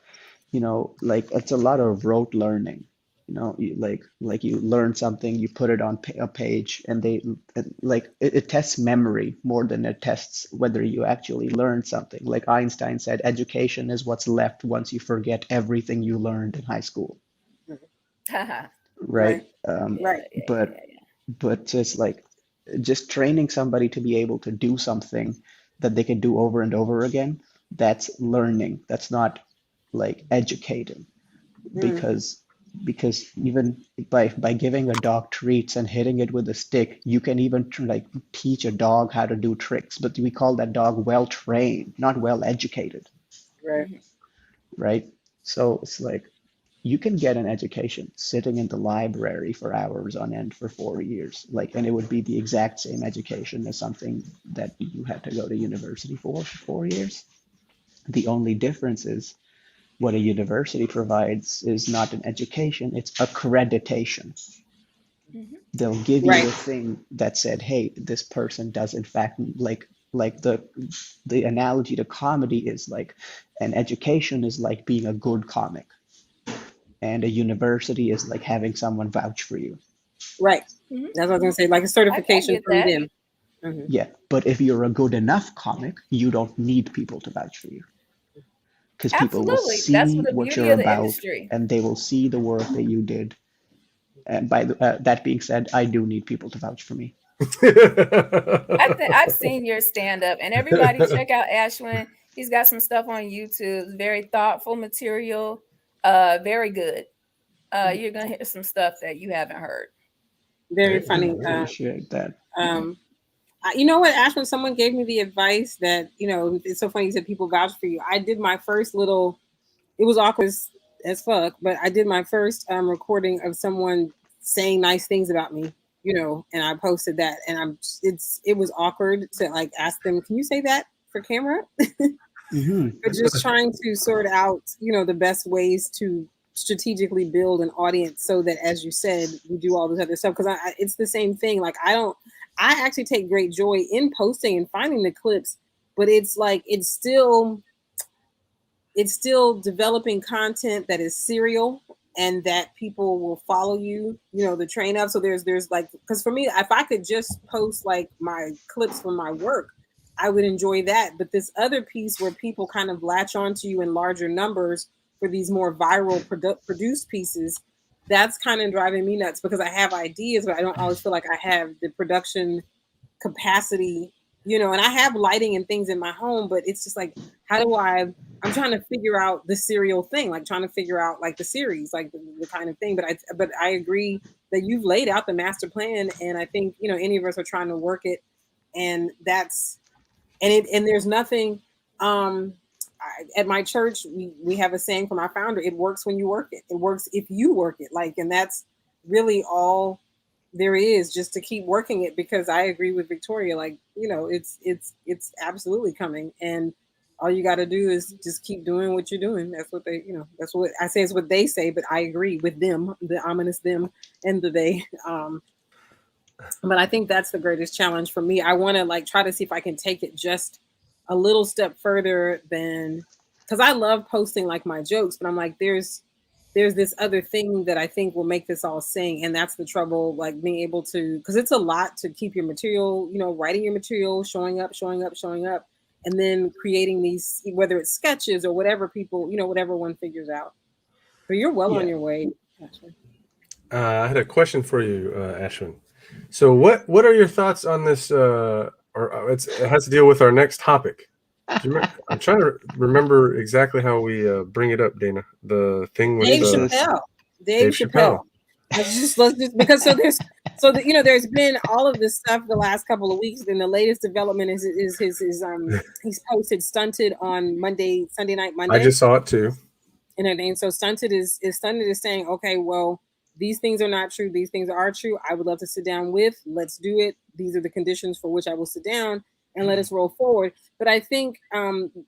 like it's a lot of rote learning. Like you learn something, you put it on a page, and it tests memory more than it tests whether you actually learned something. Like Einstein said, education is what's left once you forget everything you learned in high school, Yeah, right? right. yeah, Right. But just like just training somebody to be able to do something that they can do over and over again, that's learning. That's not like educating, Mm. because even by giving a dog treats and hitting it with a stick, you can even like teach a dog how to do tricks, but we call that dog well trained, not well educated, Right. Mhm. right? So it's like you can get an education sitting in the library for hours on end for 4 years, like, and it would be the exact same education as something that you had to go to university for 4 years. The only difference is what a university provides is not an education, it's accreditation. Mhm. They'll give you Right. a thing that said, hey, this person does in fact, like the analogy to comedy is like an education is like being a good comic, and a university is like having someone vouch for you. Right. Mhm. That's what I was gonna say. Like a I certification get from that. them. Hmm. Yeah, but if you're a good enough comic, you don't need people to vouch for you, because people will Absolutely, that's see what the what beauty you're of the about, industry. and they will see the work that you did. And that being said, I do need people to vouch for me. I think I've seen your stand up, and everybody check out Ashwyn. He's got some stuff on YouTube. Very thoughtful material. Very good. You're gonna hear some stuff that you haven't heard. Very Hey, I funny. hey. appreciate that. Um, You know what, Ashwyn? Someone gave me the advice that, it's so funny you said people vouch for you. I did my first little. It was awkward as fuck, but I did my first recording of someone saying nice things about me, and I posted that, and it was awkward to like ask them, can you say that for camera? But just trying to sort out, the best ways to strategically build an audience so that, as you said, we do all this other stuff. Because it's the same thing. Like I actually take great joy in posting and finding the clips, but it's like it's still developing content that is serial and that people will follow you, the train up. So there's like, because for me, if I could just post like my clips from my work, I would enjoy that. But this other piece where people kind of latch onto you in larger numbers for these more viral produced pieces, that's kind of driving me nuts because I have ideas, but I don't always feel like I have the production capacity, and I have lighting and things in my home, but it's just like, how do I'm trying to figure out the serial thing, like trying to figure out like the series, like the kind of thing. But I agree that you've laid out the master plan, and I think any of us are trying to work it, and there's nothing. At my church, we have a saying from our founder: "It works when you work it. It works if you work it." Like, and that's really all there is, just to keep working it. Because I agree with Victoria. Like, it's absolutely coming, and all you got to do is just keep doing what you're doing. That's what that's what I say is what they say, but I agree with them, the ominous them and the they. But I think that's the greatest challenge for me. I want to like try to see if I can take it just a little step further than, because I love posting like my jokes, but I'm like, there's this other thing that I think will make this all sing. And that's the trouble, like being able to, because it's a lot to keep your material, writing your material, showing up, and then creating these, whether it's sketches or whatever people, whatever one figures out. So you're well on your way, Ashwyn. I had a question for you, Ashwyn. So what are your thoughts on this? It has to deal with our next topic. I'm trying to remember exactly how we bring it up, Dana. The thing with Dave Chappelle. Dave Chappelle. Let's just because there's been all of this stuff the last couple of weeks, and the latest development is his he's posted Stunted on Sunday night Monday. I just saw it too. And so Stunted is saying, okay, well, these things are not true. These things are true. I would love to sit down with. Let's do it. These are the conditions for which I will sit down and let us roll forward. But I think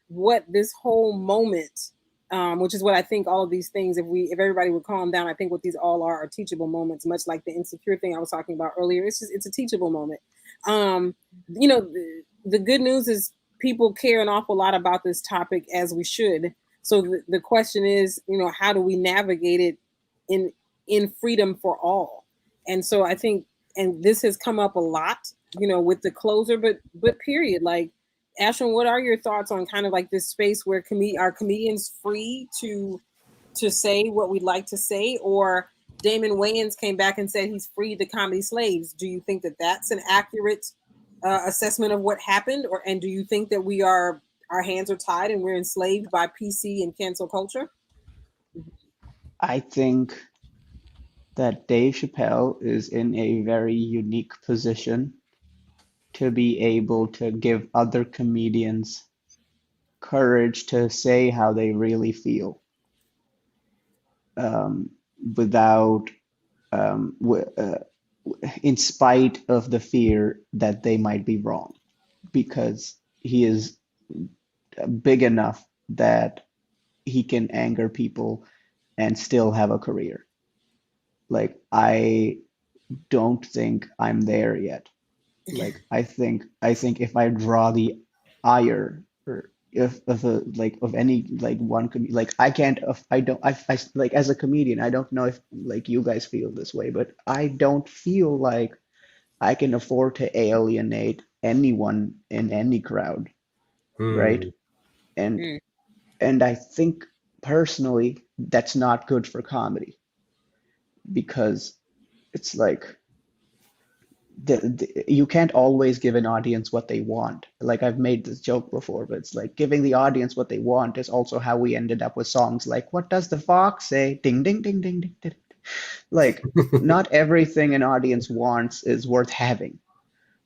what this whole moment, which is what I think all of these things, if everybody would calm down, I think what these all are teachable moments, much like the insecure thing I was talking about earlier. It's a teachable moment. The good news is people care an awful lot about this topic, as we should. So the question is, how do we navigate it in freedom for all? And so I think, and this has come up a lot, with the closer, but period. Like, Ashwyn, what are your thoughts on kind of like this space where are comedians free to say what we'd like to say? Or Damon Wayans came back and said he's freed the comedy slaves. Do you think that that's an accurate assessment of what happened? And do you think that our hands are tied and we're enslaved by PC and cancel culture? I think that Dave Chappelle is in a very unique position to be able to give other comedians courage to say how they really feel, without, in spite of the fear that they might be wrong, because he is big enough that he can anger people and still have a career. Like, I don't think I'm there yet. Like, I think if I draw the ire, or if of any like one like I can't I don't I like, as a comedian, I don't know if like you guys feel this way, but I don't feel like I can afford to alienate anyone in any crowd, right? And I think personally that's not good for comedy, because it's like you can't always give an audience what they want. Like, I've made this joke before, but it's like giving the audience what they want is also how we ended up with songs like "What Does the Fox Say?" Ding ding ding ding ding ding. Like, not everything an audience wants is worth having,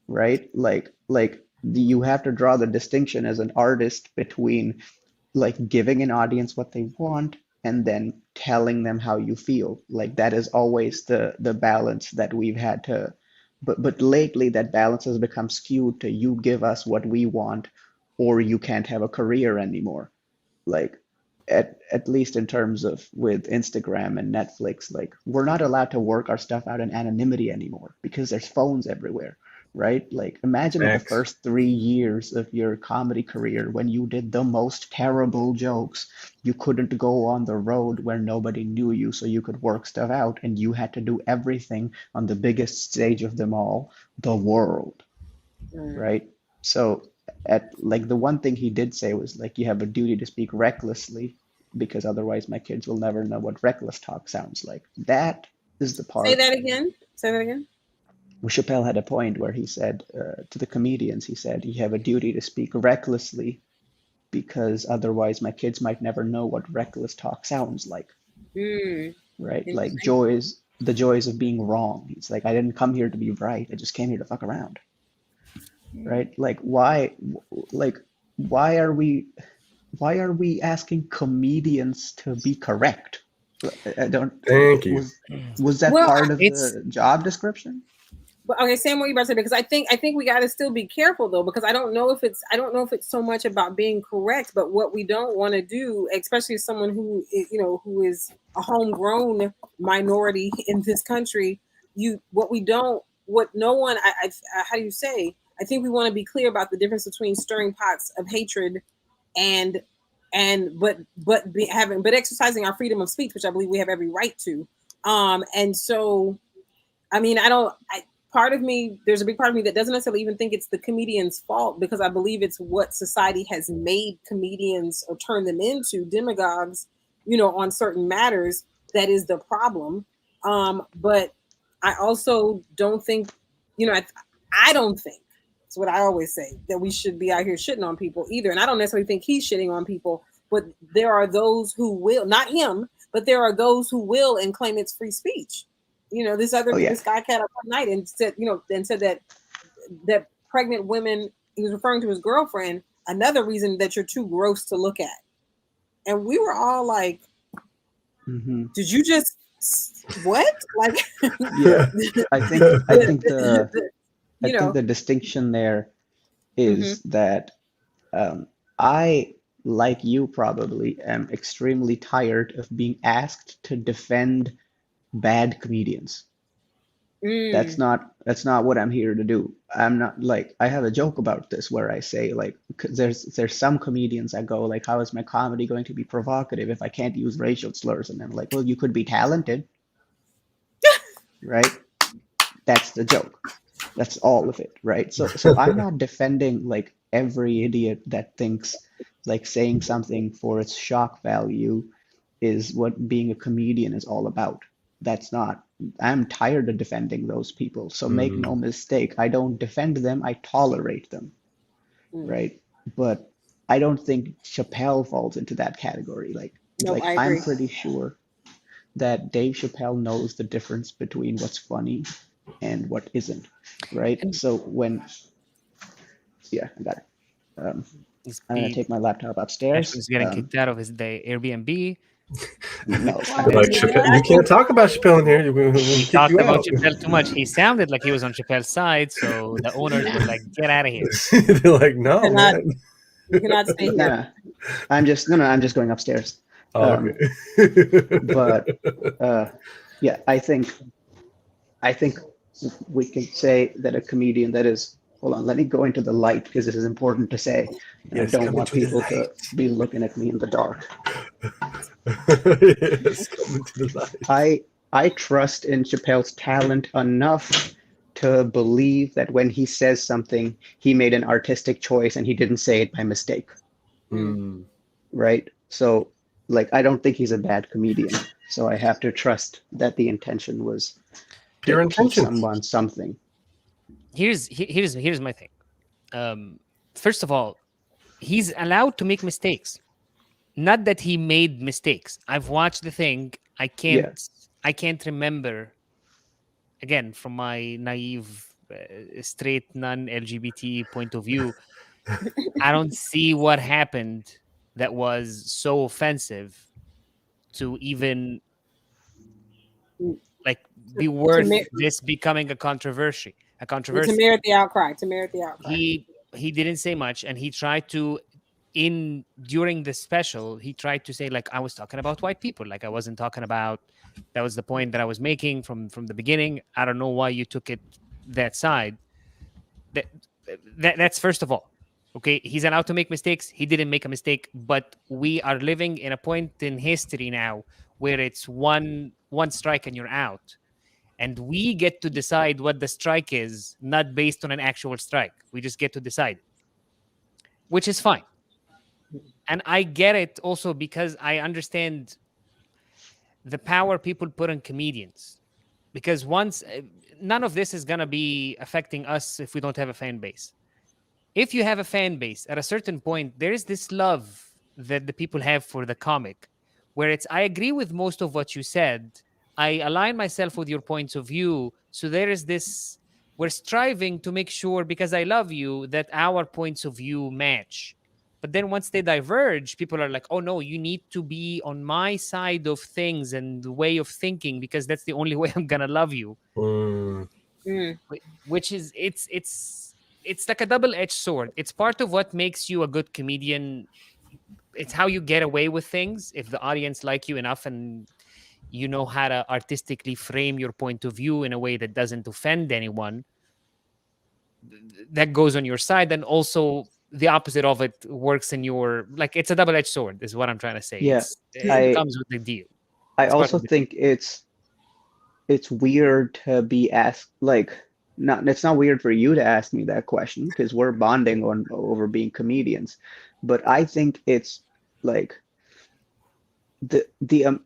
right? Like like you have to draw the distinction as an artist between like giving an audience what they want and then telling them how you feel. Like that is always the balance that we've had to, but lately that balance has become skewed to you give us what we want or you can't have a career anymore. Like at least in terms of with Instagram and Netflix, like we're not allowed to work our stuff out in anonymity anymore because there's phones everywhere, right? Like imagine in the Facts. first 3 years of your comedy career when you did the most terrible jokes, you couldn't go on the road where nobody knew you, so you could work stuff out, and you had to do everything on the biggest stage of them all, the world, Mm. right? So at like the one thing he did say was like you have a duty to speak recklessly because otherwise my kids will never know what reckless talk sounds like. That is the Say part. that again. Say that again. Chappelle had a point where he said to the comedians, he said, you have a duty to speak recklessly because otherwise my kids might never know what reckless talk sounds like, Mm. right? Like Interesting. the joys of being wrong. He's like, I didn't come here to be right. I just came here to fuck around, right? Like why are we why are we asking comedians to be correct? I don't. Thank you. Was that Well, part of It's the job description? But okay, Sam, what you about to say? Because I think we got to still be careful though, because I don't know if it's so much about being correct, but what we don't want to do, especially as someone who is a homegrown minority in this country, what we don't what no one how do you say? I think we want to be clear about the difference between stirring pots of hatred and but exercising our freedom of speech, which I believe we have every right to. And so I mean, I don't. Part of me, there's a big part of me that doesn't necessarily even think it's the comedian's fault because I believe it's what society has made comedians or turned them into demagogues, on certain matters. That is the problem. But I also don't think, I don't think. It's what I always say that we should be out here shitting on people either. And I don't necessarily think he's shitting on people, but there are those who will, not him, but there are those who will and claim it's free speech. Oh yeah, This guy cat up one night and said that pregnant women, he was referring to his girlfriend, another reason that you're too gross to look at. And we were all like, hmm did you just what? Like yeah. I think you know, the distinction there mhm. is that I, like you probably, am extremely tired of being asked to defend bad comedians. Mm. That's not what I'm here to do. I'm not like I have a joke about this where I say like 'cause there's some comedians that go like how is my comedy going to be provocative if I can't use racial slurs? And I'm like, well, you could be talented, right? That's the joke. That's all of it, right? So I'm not defending like every idiot that thinks like saying something for its shock value is what being a comedian is all about. That's not, I'm tired of defending those people. So make Mm. no mistake, I don't defend them, I tolerate them, Mm. right? But I don't think Chappelle falls into that category. Nope, Like I I'm agree. pretty sure that Dave Chappelle knows the difference between what's funny and what isn't, right? and So when, yeah, I got it. Um, he's, I'm gonna he, take my laptop upstairs. Ashwyn's getting kicked out of the Airbnb. No, Why They're would like you do Chappelle, that? you can't talk about Chappelle in here. We'll He kick talked you about out. Chappelle too much. He sounded like he was on Chappelle's side, so the owners were like, "Get out of here." They're like, You no, cannot man. you cannot stay no, here. no, I'm just no, no, I'm just going upstairs. Oh, Um, okay. but yeah, I think we can say that a comedian that is, hold on, let me go into the light because this is important to say. And I Yes, don't come want into the people to light. be looking at me in the dark. Yes, come into the light. I trust in Chappelle's talent enough to believe that when he says something, he made an artistic choice and he didn't say it by mistake, Mm. Mm. right? So, like, I don't think he's a bad comedian. So I have to trust that the intention was to Pure teach intentions. someone something. Here's my thing. Um, First of all, he's allowed to make mistakes. Not that he made mistakes. I've watched the thing. Yeah. I can't remember again from my naive straight non-LGBT point of view, I don't see what happened that was so offensive to even like be To, worth merit, this becoming a controversy. to merit the outcry. To merit the outcry. He didn't say much, and he tried to during the special he tried to say like I was talking about white people, like I wasn't talking about. That was the point that I was making from the beginning. I don't know why you took it that side. that, that's first of all. Okay, he's allowed to make mistakes. He didn't make a mistake, but we are living in a point in history now where it's one strike and you're out, and we get to decide what the strike is, not based on an actual strike. We just get to decide, which is fine. And I get it also because I understand the power people put on comedians. Because once none of this is going to be affecting us if we don't have a fan base. If you have a fan base, at a certain point, there is this love that the people have for the comic, where it's, I agree with most of what you said. I align myself with your points of view. So there is this, we're striving to make sure, because I love you, that our points of view match. But then once they diverge, people are like, oh no, you need to be on my side of things and the way of thinking, because that's the only way I'm going to love you. Which is, it's like a double-edged sword. It's part of what makes you a good comedian. It's how you get away with things. If the audience like you enough and you know how to artistically frame your point of view in a way that doesn't offend anyone, that goes on your side. And also the opposite of it works in your, like, it's a double-edged sword is what I'm trying to say. Yeah, It comes with the deal. I It's part also of the think it's weird to be asked, like, not, it's not weird for you to ask me that question because we're bonding on over being comedians, but I think it's like the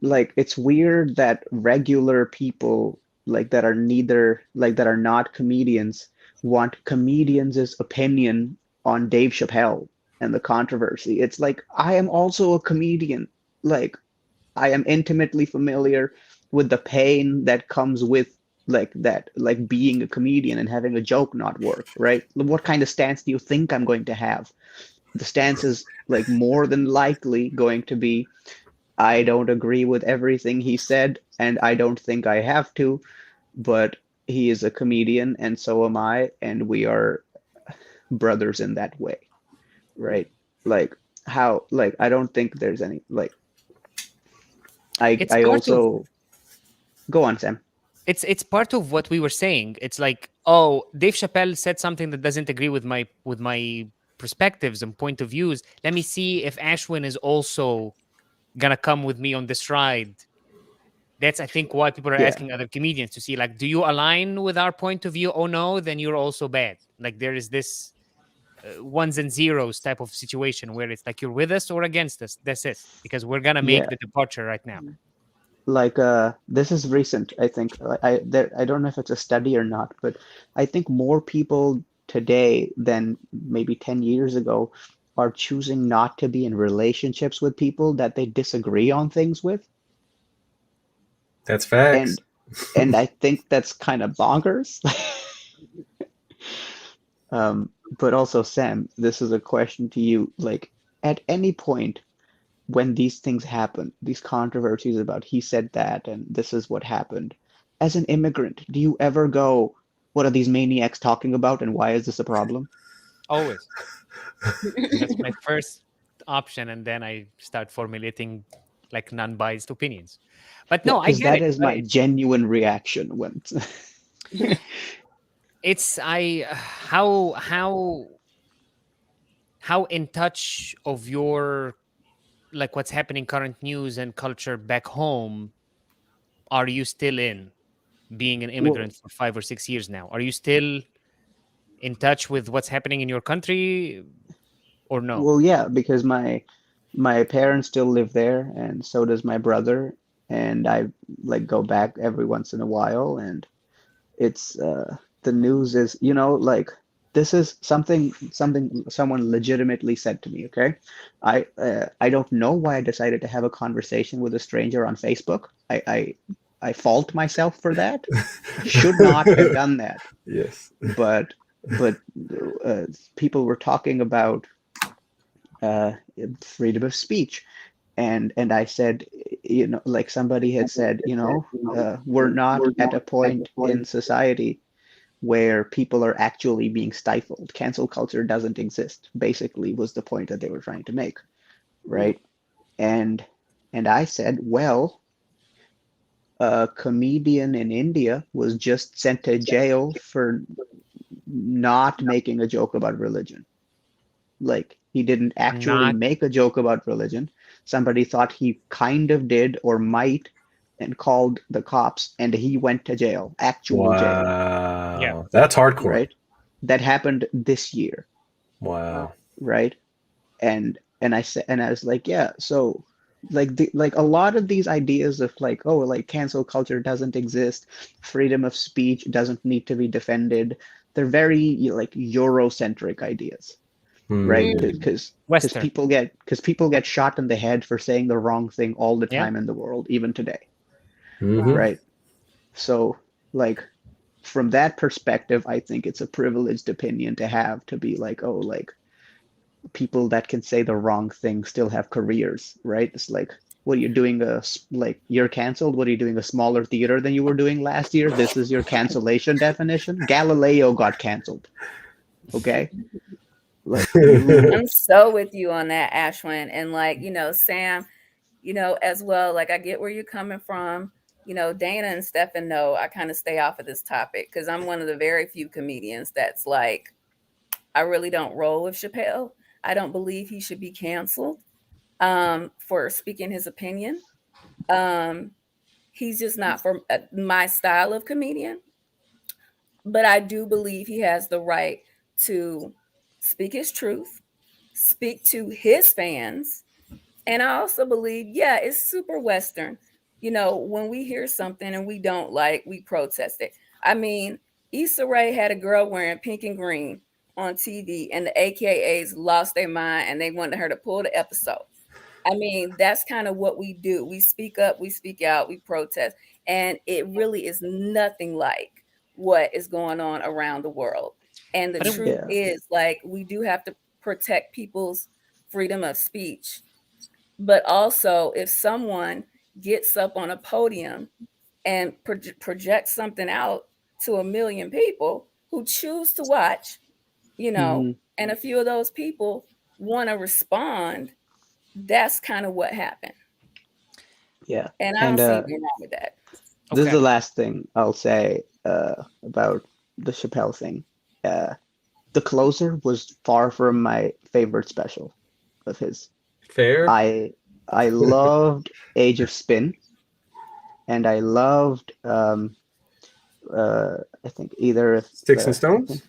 like it's weird that regular people like that are neither like that are not comedians want comedians' opinion on Dave Chappelle and the controversy. It's like I am also a comedian. Like I am intimately familiar with the pain that comes with like that, like being a comedian and having a joke not work, right? What kind of stance do you think I'm going to have? The stance is like more than likely going to be, I don't agree with everything he said, and I don't think I have to, but he is a comedian, and so am I, and we are brothers in that way, right? Like how, like I don't think there's any like it's I part of also go on, Sam. it's part of what we were saying. It's like, oh, Dave Chappelle said something that doesn't agree with my perspectives and point of views. Let me see if Ashwyn is also gonna come with me on this ride. That's, I think, why people are Yeah, asking other comedians to see, like, do you align with our point of view? Oh no, then you're also bad. Like there is this ones and zeros type of situation where it's like you're with us or against us. That's it, because we're gonna make yeah. the departure right now. Like this is recent, I think. I don't know if it's a study or not, but I think more people today than maybe 10 years ago are choosing not to be in relationships with people that they disagree on things with. That's facts. And I think that's kind of bonkers. But also, Sam, this is a question to you. Like, at any point when these things happen, these controversies about he said that and this is what happened, as an immigrant, do you ever go, what are these maniacs talking about and why is this a problem? Always. That's my first option, and then I start formulating like non-biased opinions. But Yeah, no, I because get that it. is my genuine reaction when It's I how in touch of your, like, what's happening, current news and culture back home, are you still in, being an well, immigrant for 5 or 6 years now? Are you still in touch with what's happening in your country or no? yeah, because my parents still live there and so does my brother, and I like go back every once in a while, and it's the news is, like this is something someone legitimately said to me, okay? I don't know why I decided to have a conversation with a stranger on Facebook. I I fault myself for that. I should not have done that. Yes. But people were talking about uh, freedom of speech, and I said, like somebody had said, we're not at a point in society where people are actually being stifled. Cancel culture doesn't exist, basically, was the point that they were trying to make, right? And I said, well, a comedian in India was just sent to jail for not making a joke about religion. Like he didn't actually Not make a joke about religion. Somebody thought he kind of did or might and called the cops and he went to jail, actual jail, yeah. Wow. That's hardcore. right? That happened this year, Wow. right? And I said, and I was like, yeah, so like a lot of these ideas of like, oh, like cancel culture doesn't exist, freedom of speech doesn't need to be defended. They're very like Eurocentric ideas, right? Hmm. Because Western. people get shot in the head for saying the wrong thing all the Yeah. time in the world, even today, Mhm. right? So like from that perspective, I think it's a privileged opinion to have, to be like, oh, like people that can say the wrong thing still have careers, right? It's like, what are you doing? Like you're canceled. What are you doing? A smaller theater than you were doing last year? This is your cancellation definition. Galileo got canceled. Okay, like you. I'm so with you on that, Ashwin. And like, Sam, as well, like I get where you're coming from. Dana and Stefan know I kind of stay off of this topic because I'm one of the very few comedians that's like, I really don't roll with Chappelle. I don't believe he should be canceled for speaking his opinion. Um, he's just not for my style of comedian, but I do believe he has the right to speak his truth, speak to his fans. And I also believe, yeah, it's super Western. When we hear something and we don't like, we protest it. I mean, Issa Rae had a girl wearing pink and green on TV, and the AKAs lost their mind and they wanted her to pull the episode. I mean, that's kind of what we do. We speak up, we speak out, we protest. And it really is nothing like what is going on around the world. And the But it, truth Yeah. is, like, we do have to protect people's freedom of speech. But also, if someone gets up on a podium and projects something out to a million people who choose to watch, Hmm. and a few of those people want to respond, that's kind of what happened. Yeah. And I don't And see anything wrong with that. this is okay. the last thing I'll say about the Chappelle thing. Uh, the Closer was far from my favorite special of his. Fair. I loved Age of Spin, and I loved I think either Sticks and I think stones.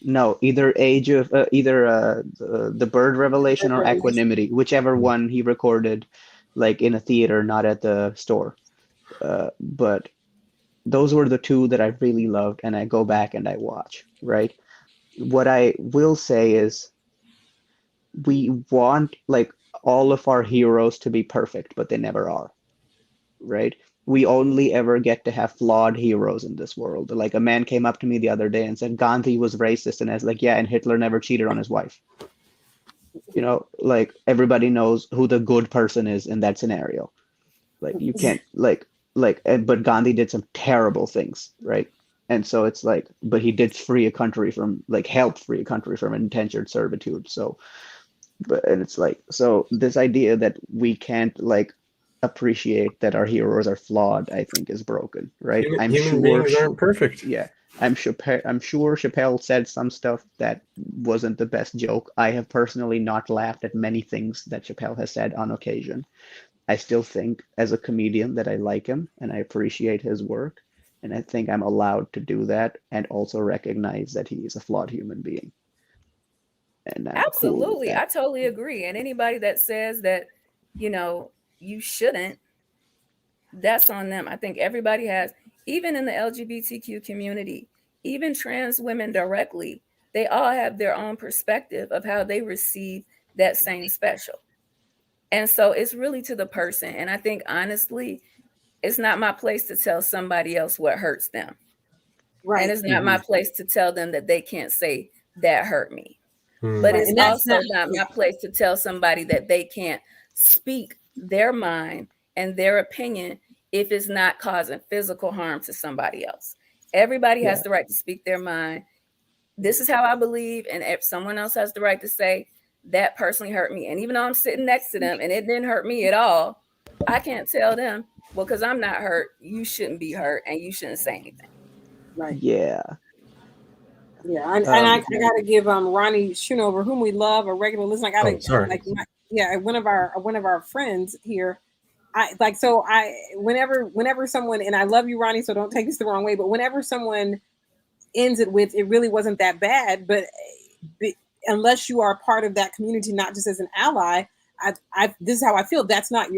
no, either the Bird Revelation or Equanimity, whichever one he recorded like in a theater, not at the store. But those were the two that I really loved, and I go back and I watch, right? What I will say is we want like all of our heroes to be perfect, but they never are, right? We only ever get to have flawed heroes in this world. Like a man came up to me the other day and said Gandhi was racist, and I was like, yeah, and Hitler never cheated on his wife. Like everybody knows who the good person is in that scenario. Like you can't but Gandhi did some terrible things, right? And so it's like, but he did free a country from like help free a country from indentured servitude. So, but and it's like, so this idea that we can't like appreciate that our heroes are flawed, I think is broken, right? I'm Human sure, beings aren't perfect. yeah, I'm sure Chappelle said some stuff that wasn't the best joke. I have personally not laughed at many things that Chappelle has said on occasion. I still think as a comedian that I like him and I appreciate his work. And I think I'm allowed to do that and also recognize that he is a flawed human being. And I'm cool with Absolutely. that. I totally agree. And anybody that says that, you shouldn't, that's on them. I think everybody has, even in the LGBTQ community, even trans women directly, they all have their own perspective of how they receive that same special. And so it's really to the person. And I think honestly, It's not my place to tell somebody else what hurts them. Right. And it's not my place to tell them that they can't say that hurt me. But Right. it's also not my place to tell somebody that they can't speak their mind and their opinion if it's not causing physical harm to somebody else. Everybody has the right to speak their mind. This is how I believe, and if someone else has the right to say that personally hurt me, and even though I'm sitting next to them and it didn't hurt me at all, I can't tell them, well, because I'm not hurt, you shouldn't be hurt and you shouldn't say anything. Right. Yeah. Yeah, and I gotta give Ronnie Schoonover, whom we love, a regular listen. I gotta one of our friends here. Whenever someone, and I love you, Ronnie, so don't take this the wrong way, but whenever someone ends it with, it really wasn't that bad, but unless you are part of that community, not just as an ally, this is how I feel. That's not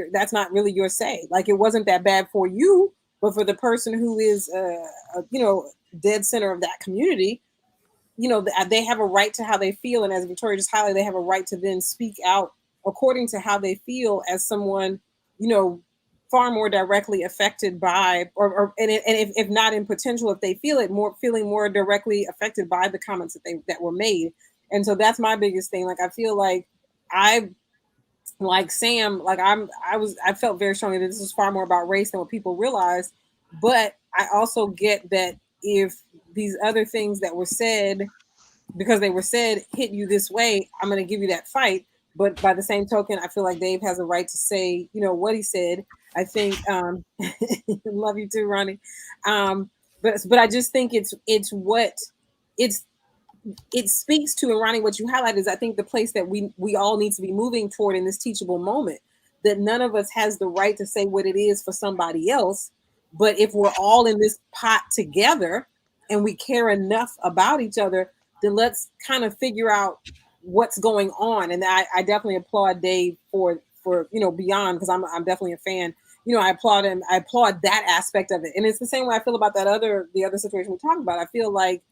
really your say. Like, it wasn't that bad for you, but for the person who is dead center of that community, they have a right to how they feel, and as Victoria just highlighted, they have a right to then speak out according to how they feel as someone, far more directly affected by, and if not in potential, if they feeling more directly affected by the comments that were made. And so that's my biggest thing. Like, I feel like like Sam, like I felt very strongly that this was far more about race than what people realize. But I also get that if these other things that were said, because they were said, hit you this way, I'm going to give you that fight. But by the same token, I feel like Dave has a right to say, what he said. I think, love you too, Ronnie. But I just think it speaks to, and Ronnie, what you highlighted is, I think, the place that we all need to be moving toward in this teachable moment, that none of us has the right to say what it is for somebody else. But if we're all in this pot together and we care enough about each other, then let's kind of figure out what's going on. And I definitely applaud Dave for beyond, because I'm definitely a fan. I applaud him. I applaud that aspect of it. And it's the same way I feel about the other situation we talked about. I feel like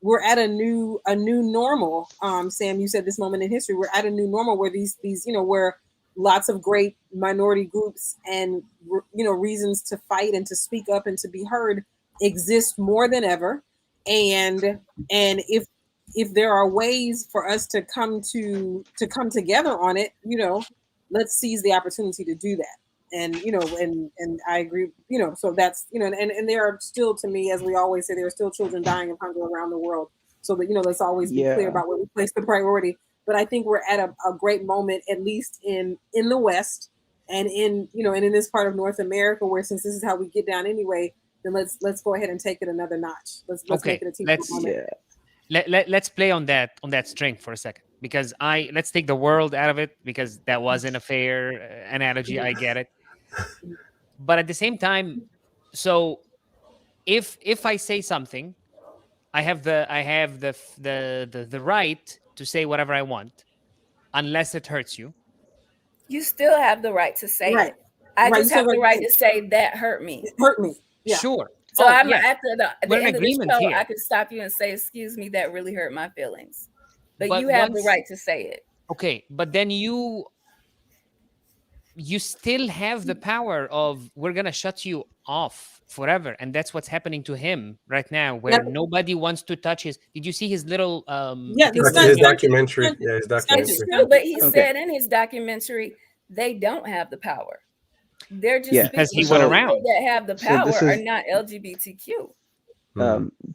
we're at a new normal. Sam, you said this moment in history, we're at a new normal where these where lots of great minority groups and reasons to fight and to speak up and to be heard exist more than ever. And if there are ways for us to come together on it, let's seize the opportunity to do that. And and I agree, so that's and there are still, to me, as we always say, there are still children dying of hunger around the world. So that let's always be clear about where we place the priority. But I think we're at a great moment, at least in the West, and in this part of North America, where, since this is how we get down anyway, then let's go ahead and take it another notch. Let's make it a teachable moment. Let's play on that string for a second, because let's take the world out of it, because that wasn't a fair analogy. I get it. But at the same time, so if I say something, I have the right to say whatever I want, unless it hurts you. You still have the right to say it. I just have the right to say that hurt me. It hurt me. Yeah. Sure. So I'm at the end of the show, here. I can stop you and say, "Excuse me, that really hurt my feelings." But you have the right to say it. Okay, but then you still have the power of, we're gonna shut you off forever, and that's what's happening to him right now, where nobody wants to touch his. Did you see his little his documentary? Yeah, his documentary. It's true, but he said in his documentary they don't have the power. They're just because he went around. That have the power are not LGBTQ.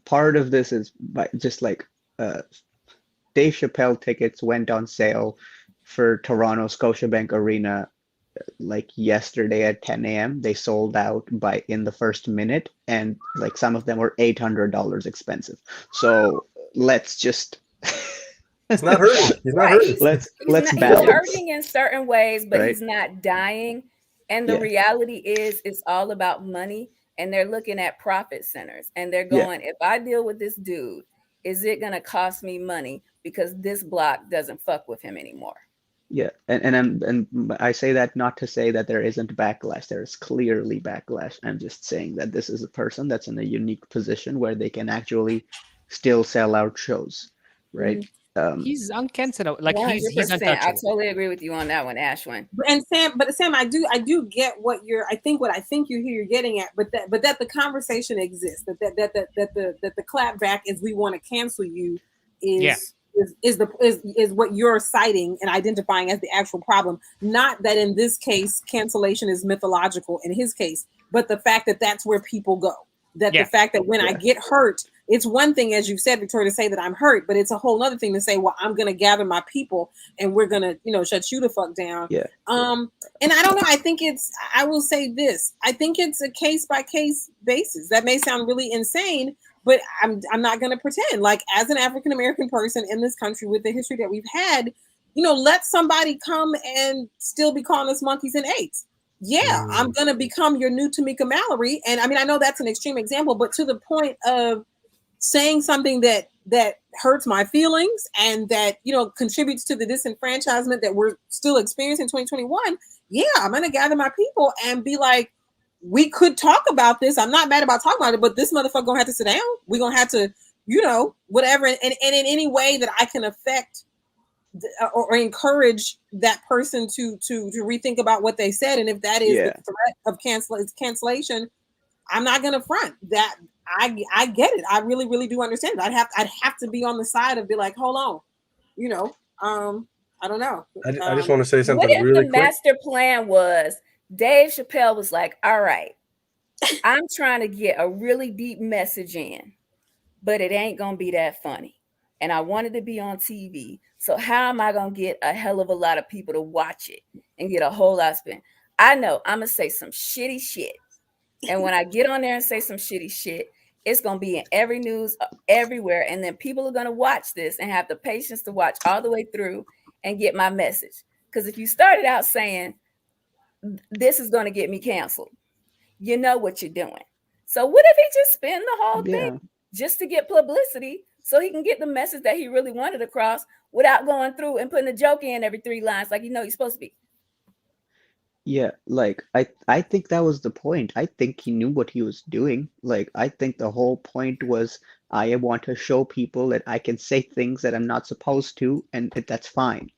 Part of this is just like Dave Chappelle tickets went on sale for Toronto Scotiabank Arena like yesterday at 10 a.m. They sold out in the first minute, and like some of them were $800 expensive. So let's just it's not hurting. He's not hurting. Let's balance. He's hurting in certain ways, but he's not dying. And the reality is, it's all about money, and they're looking at profit centers, and they're going, if I deal with this dude, is it going to cost me money because this block doesn't fuck with him anymore? Yeah, and I say that not to say that there isn't backlash. There is clearly backlash. I'm just saying that this is a person that's in a unique position where they can actually still sell out shows, right? He's uncancelable. Like he's 100%. I untouchable. totally agree with you on that one, Ashwyn. And Sam, I do get what I think you're getting at, but that the conversation exists, that the clap back is we want to cancel you is what you're citing and identifying as the actual problem. Not that in this case cancellation is mythological in his case, but the fact that that's where people go. That the fact that when I get hurt, it's one thing, as you've said, Victoria, to say that I'm hurt, but it's a whole other thing to say, well, I'm going to gather my people and we're going to, shut you the fuck down. Yeah. And I don't know. I will say this. I think it's a case by case basis. That may sound really insane, but I'm not going to pretend. Like, as an African American person in this country with the history that we've had, let somebody come and still be calling us monkeys and apes. Yeah, I'm going to become your new Tamika Mallory. And I mean, I know that's an extreme example, but to the point of saying something that hurts my feelings and that, contributes to the disenfranchisement that we're still experiencing in 2021. Yeah, I'm going to gather my people and be like, we could talk about this. I'm not mad about talking about it, but this motherfucker going to have to sit down. We're going to have to, whatever. And in any way that I can affect or encourage that person to rethink about what they said. And if that is the threat of cancellation, I'm not going to front that. I get it. I really, really do understand it. I'd have to be on the side of be like, hold on, I don't know. I just want to say something what if really the quick. Master plan was Dave Chappelle was like, all right, I'm trying to get a really deep message in, but it ain't going to be that funny. And I wanted to be on TV. So how am I going to get a hell of a lot of people to watch it and get a whole lot of spin? I know I'm going to say some shitty shit. And when I get on there and say some shitty shit, it's going to be in every news everywhere. And then people are going to watch this and have the patience to watch all the way through and get my message. Because if you started out saying, this is going to get me canceled, you know what you're doing. So what if he just spin the whole thing just to get publicity so he can get the message that he really wanted across without going through and putting a joke in every 3 lines like you're supposed to be? Yeah, like I think that was the point. I think he knew what he was doing. Like I think the whole point was I want to show people that I can say things that I'm not supposed to, and that's fine,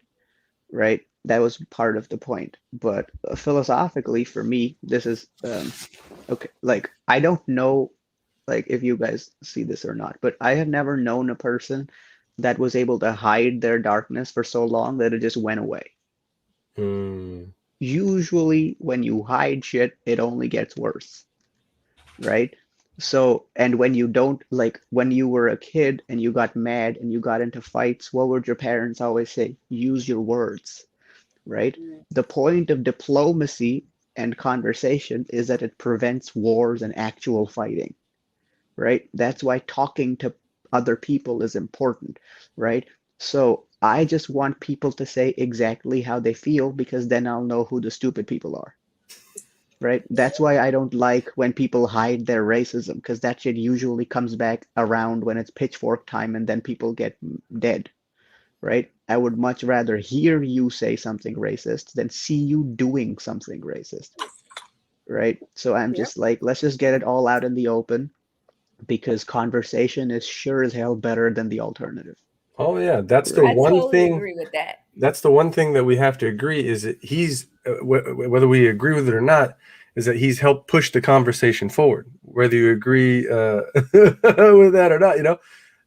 right? That was part of the point. But philosophically, for me, this is okay. Like I don't know, like if you guys see this or not, but I have never known a person that was able to hide their darkness for so long that it just went away. Usually when you hide shit, it only gets worse, right? So, and when you don't, like when you were a kid and you got mad and you got into fights, what would your parents always say? Use your words, right? The point of diplomacy and conversation is that it prevents wars and actual fighting, right? That's why talking to other people is important, right? So I just want people to say exactly how they feel because then I'll know who the stupid people are, right? That's why I don't like when people hide their racism because that shit usually comes back around when it's pitchfork time and then people get dead, right? I would much rather hear you say something racist than see you doing something racist, right? So I'm just like, let's just get it all out in the open because conversation is sure as hell better than the alternative. Oh yeah, that's the I one totally thing. agree with that. That's the one thing that we have to agree is that he's whether we agree with it or not, is that he's helped push the conversation forward. Whether you agree with that or not,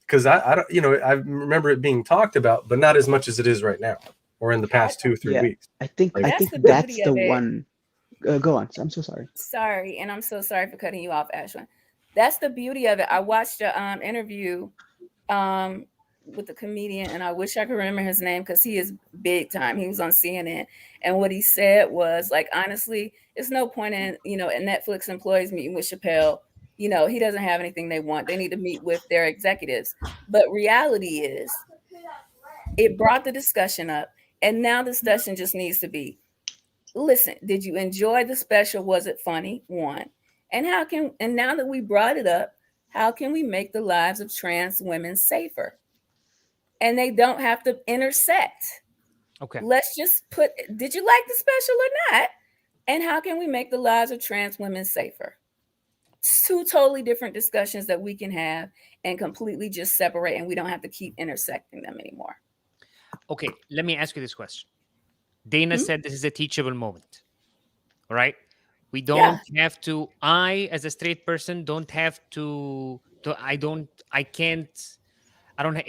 because I don't, I remember it being talked about, but not as much as it is right now or in the past 2 or 3 weeks. I think That's the one. Go on. I'm so sorry. Sorry, and I'm so sorry for cutting you off, Ashwyn. That's the beauty of it. I watched a interview with a comedian, and I wish I could remember his name because he is big time. He was on CNN, and what he said was like, honestly, it's no point in Netflix employees meeting with Chappelle. He doesn't have anything they want. They need to meet with their executives. But reality is, it brought the discussion up, and now the discussion just needs to be, listen, did you enjoy the special? Was it funny? One. And now that we brought it up, how can we make the lives of trans women safer? And they don't have to intersect. Okay. Let's just did you like the special or not? And how can we make the lives of trans women safer? It's 2 totally different discussions that we can have and completely just separate, and we don't have to keep intersecting them anymore. Okay, let me ask you this question. Dana said this is a teachable moment. All right. We don't have to, I as a straight person don't have to I can't,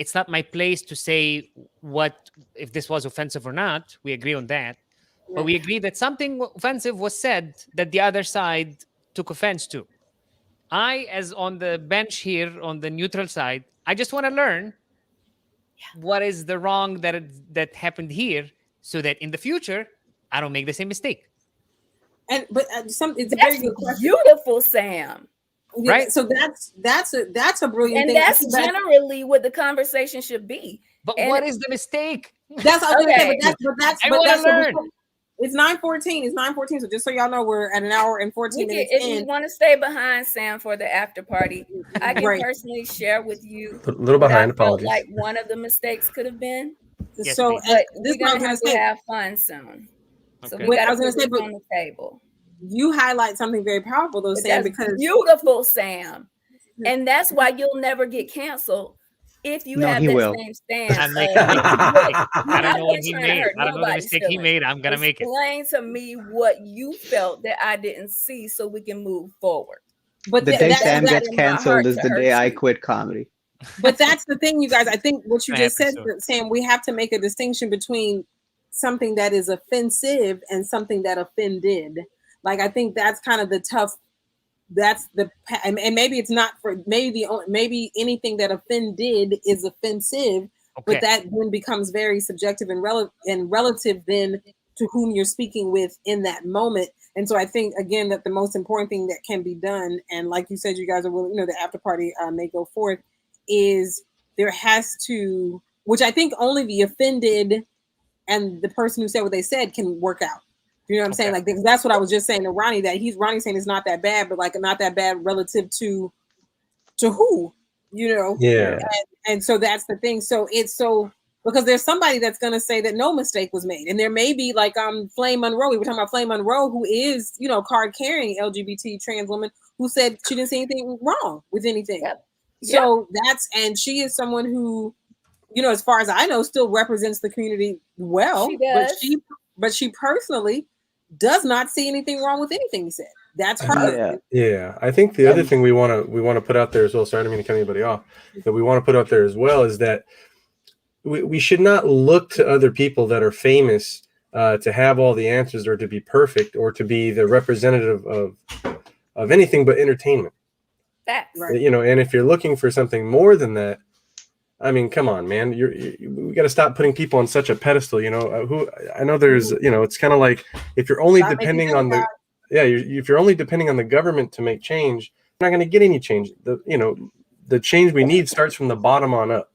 it's not my place to say what, if this was offensive or not. We agree on that. But we agree that something offensive was said that the other side took offense to. I, as on the bench here on the neutral side, I just want to learn what is the wrong that happened here, so that in the future I don't make the same mistake. And but it's a That's very good question. beautiful, Sam. Yeah, Right. So that's a brilliant And thing. that's generally what the conversation should be. But And what is the mistake? that's what I was gonna say. I want to learn. It's 9:14. It's 9:14. So just so y'all know, we're at an hour and 14 minutes if in. you want to stay behind, Sam, for the after party, I can personally share with you a little what behind. I felt Apologies. like one of the mistakes could have been. Yes, so but this we're gonna have to have fun soon. So we got to put this on the table. You highlight something very powerful, though, Sam. Because beautiful, Sam, and that's why you'll never get canceled. If you have that same stance, I don't know what he made. I don't know the mistake he made. I'm gonna make it. Explain to me what you felt that I didn't see, so we can move forward. But the day Sam gets canceled is the day I quit comedy. But that's the thing, you guys. I think what you just said, Sam, we have to make a distinction between something that is offensive and something that offended. Like, I think that's kind of the tough. That's the, and maybe it's not for maybe anything that offended is offensive, but that then becomes very subjective and relative then to whom you're speaking with in that moment. And so I think again that the most important thing that can be done, and like you said, you guys are willing, the after party may go forth, is there has to, which I think only the offended and the person who said what they said can work out. You know what I'm saying? Like, that's what I was just saying to Ronnie, that Ronnie's saying it's not that bad, but like not that bad relative to who, Yeah. And so that's the thing. So it's because there's somebody that's going to say that no mistake was made. And there may be like Flame Monroe. We were talking about Flame Monroe, who is, card carrying LGBT trans woman, who said she didn't see anything wrong with anything. Yep. So and she is someone who, as far as I know, still represents the community well. She does. But she personally does not see anything wrong with anything he said. That's her. Yeah. I think the other thing we want to put out there as well, sorry, I don't mean to cut anybody off, that we want to put out there as well is that we should not look to other people that are famous to have all the answers or to be perfect or to be the representative of anything but entertainment. That's right. And if you're looking for something more than that, I mean, come on, man. We got to stop putting people on such a pedestal. I know there's, it's kind of like if you're only depending on if you're only depending on the government to make change, you're not going to get any change. The change we need starts from the bottom on up.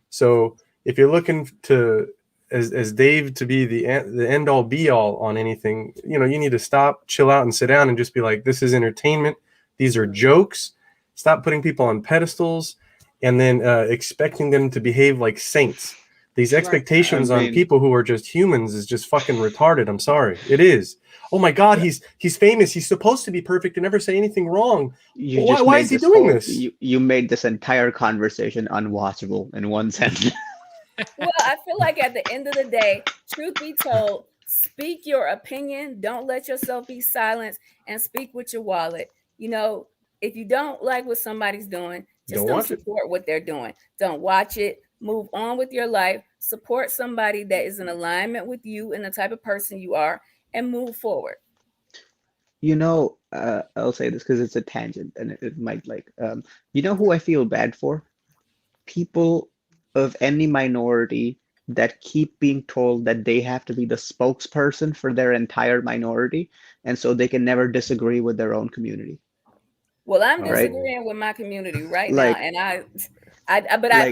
So if you're looking to, as Dave, to be the end all be all on anything, you need to stop, chill out, and sit down and just be like, this is entertainment. These are jokes. Stop putting people on pedestals. And then expecting them to behave like saints. These expectations on people who are just humans is just fucking retarded. I'm sorry. It is. Oh my God, he's famous. He's supposed to be perfect and never say anything wrong. Why is he doing this? You made this entire conversation unwatchable in one sentence. Well, I feel like at the end of the day, truth be told, speak your opinion. Don't let yourself be silenced, and speak with your wallet. If you don't like what somebody's doing, just don't support what they're doing. Don't watch it. Move on with your life. Support somebody that is in alignment with you and the type of person you are, and move forward. I'll say this because it's a tangent and it might who I feel bad for? People of any minority that keep being told that they have to be the spokesperson for their entire minority, and so they can never disagree with their own community. Well, I'm disagreeing with my community right now, and I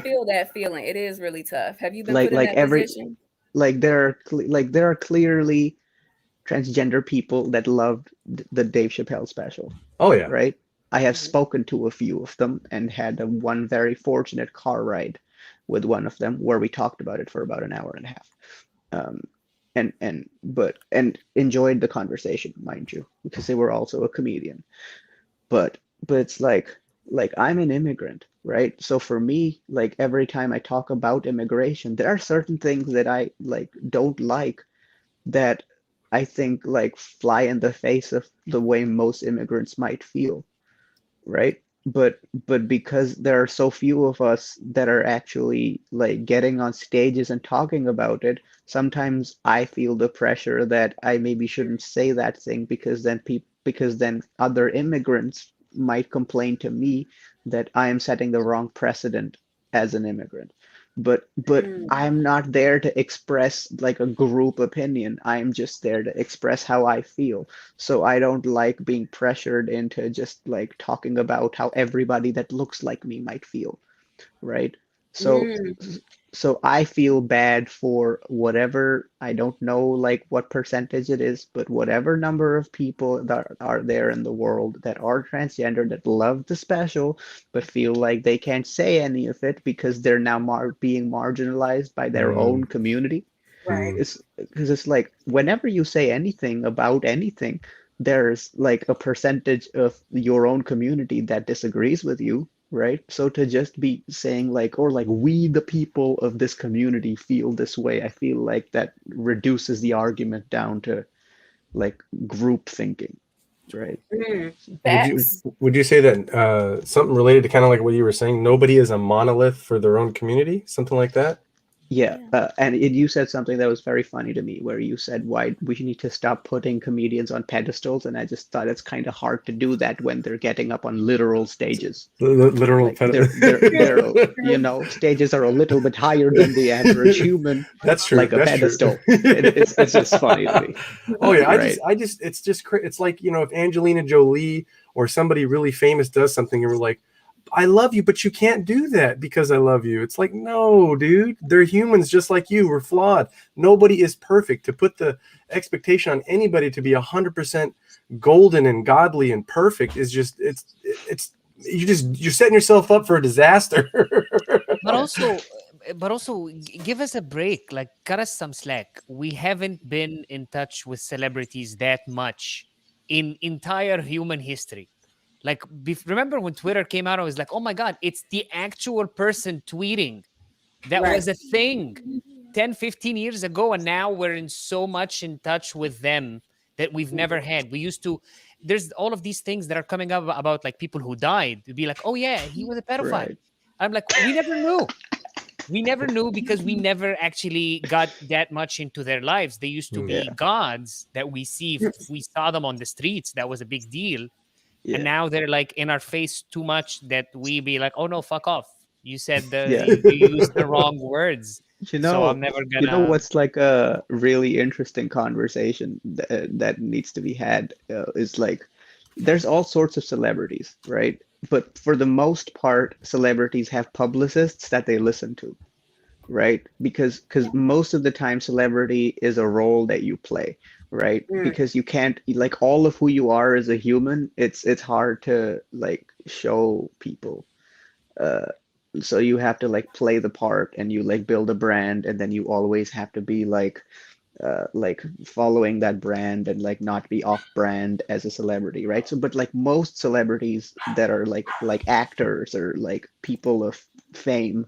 feel that feeling. It is really tough. Have you been put in that position? There are clearly transgender people that loved the Dave Chappelle special. Oh yeah, right. I have spoken to a few of them and had one very fortunate car ride with one of them where we talked about it for about an hour and a half, and enjoyed the conversation, mind you, because they were also a comedian. But it's like I'm an immigrant. right? So for me, like every time I talk about immigration, there are certain things that I like don't like that I think like fly in the face of the way most immigrants might feel, right? But because there are so few of us that are actually like getting on stages and talking about it, sometimes I feel the pressure that I maybe shouldn't say that thing because then other immigrants might complain to me that I am setting the wrong precedent as an immigrant. But I'm not there to express like a group opinion. I'm just there to express how I feel. So I don't like being pressured into just like talking about how everybody that looks like me might feel, right? So Mm. so I feel bad for whatever, I don't know like what percentage it is, but whatever number of people that are there in the world that are transgender that love the special but feel like they can't say any of it because they're now being marginalized by their own Mm, community. Right. It's because it's like whenever you say anything about anything, there's like a percentage of your own community that disagrees with you, right? So to just be saying like, or like we the people of this community feel this way, I feel like that reduces the argument down to like group thinking, right? Mm. Facts. would you say that something related to kind of like what you were saying? Nobody is a monolith for their own community, something like that. Yeah, Yeah. you said something that was very funny to me, where you said why we need to stop putting comedians on pedestals, and I just thought it's kind of hard to do that when they're getting up on literal stages. Literal. Like stages are a little bit higher than the average human, That's true. like a That's true. pedestal. It's just funny to me, Oh yeah, right? it's just it's like, if Angelina Jolie or somebody really famous does something and we're like, I love you, but you can't do that because I love you. It's like, no, dude, they're humans just like you. We're flawed. Nobody is perfect. To put the expectation on anybody to be 100% golden and godly and perfect is just it's you're setting yourself up for a disaster. But also, give us a break. Like, cut us some slack. We haven't been in touch with celebrities that much in entire human history. Like, remember when Twitter came out? I was like, oh my God, it's the actual person tweeting. That Right. was a thing 10, 15 years ago. And now we're in so much in touch with them that we've never had. We used to, there's all of these things that are coming up about like people who died. You'd be like, oh yeah, he was a pedophile. Right. I'm like, we never knew. We never knew because we never actually got that much into their lives. They used to Mm. be Yeah. gods that we see. If we saw them on the streets, that was a big deal. And Yeah. now they're like in our face too much that we be like, oh no, fuck off. You said Yeah. you used the wrong words. So I'm never You know gonna. what's like a really interesting conversation that needs to be had is like there's all sorts of celebrities, right? But for the most part, celebrities have publicists that they listen to, right? Because most of the time celebrity is a role that you play, right? Mm. Because you can't like all of who you are as a human, it's hard to like show people. Uh, so you have to like play the part and you like build a brand and then you always have to be like following that brand and like not be off brand as a celebrity, right? So but like most celebrities that are like actors or like people of fame,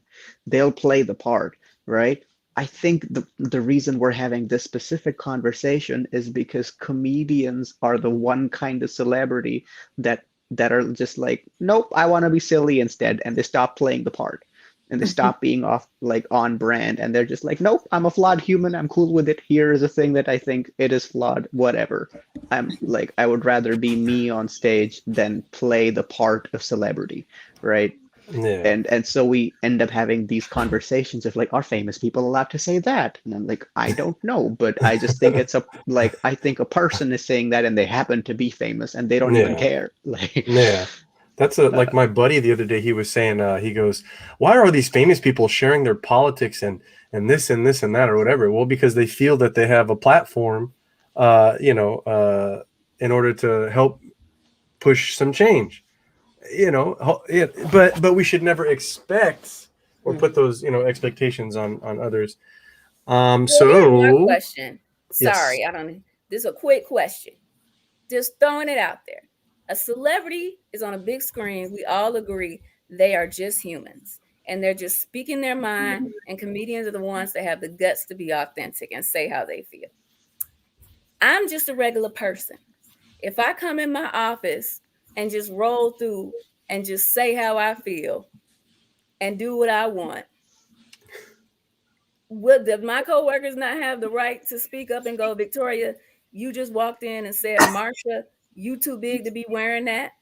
they'll play the part, right? I think the reason we're having this specific conversation is because comedians are the one kind of celebrity that are just like, nope, I want to be silly instead, and they stop playing the part and they stop being off like on brand and they're just like, nope, I'm a flawed human, I'm cool with it, here is a thing that I think it is flawed, whatever. I'm like, I would rather be me on stage than play the part of celebrity, right? Yeah. And so we end up having these conversations of like, are famous people allowed to say that? And I'm like, I don't know, but I just think it's a like I think a person is saying that and they happen to be famous and they don't even Yeah. care. Like Yeah. That's like my buddy the other day. He was saying, he goes, "Why are all these famous people sharing their politics and this and this and that or whatever?" Well, because they feel that they have a platform, in order to help push some change. Yeah, but we should never expect or put those expectations on others. Well, here's my So question. yes, Sorry, I don't. This is a quick question. Just throwing it out there. A celebrity is on a big screen. We all agree They are just humans. And they're just speaking their mind, and comedians are the ones that have the guts to be authentic and say how they feel. I'm just a regular person. If I come in my office and just roll through and just say how I feel and do what I want, does my coworkers not have the right to speak up and go, Victoria, you just walked in and said, Marsha, you too big to be wearing that?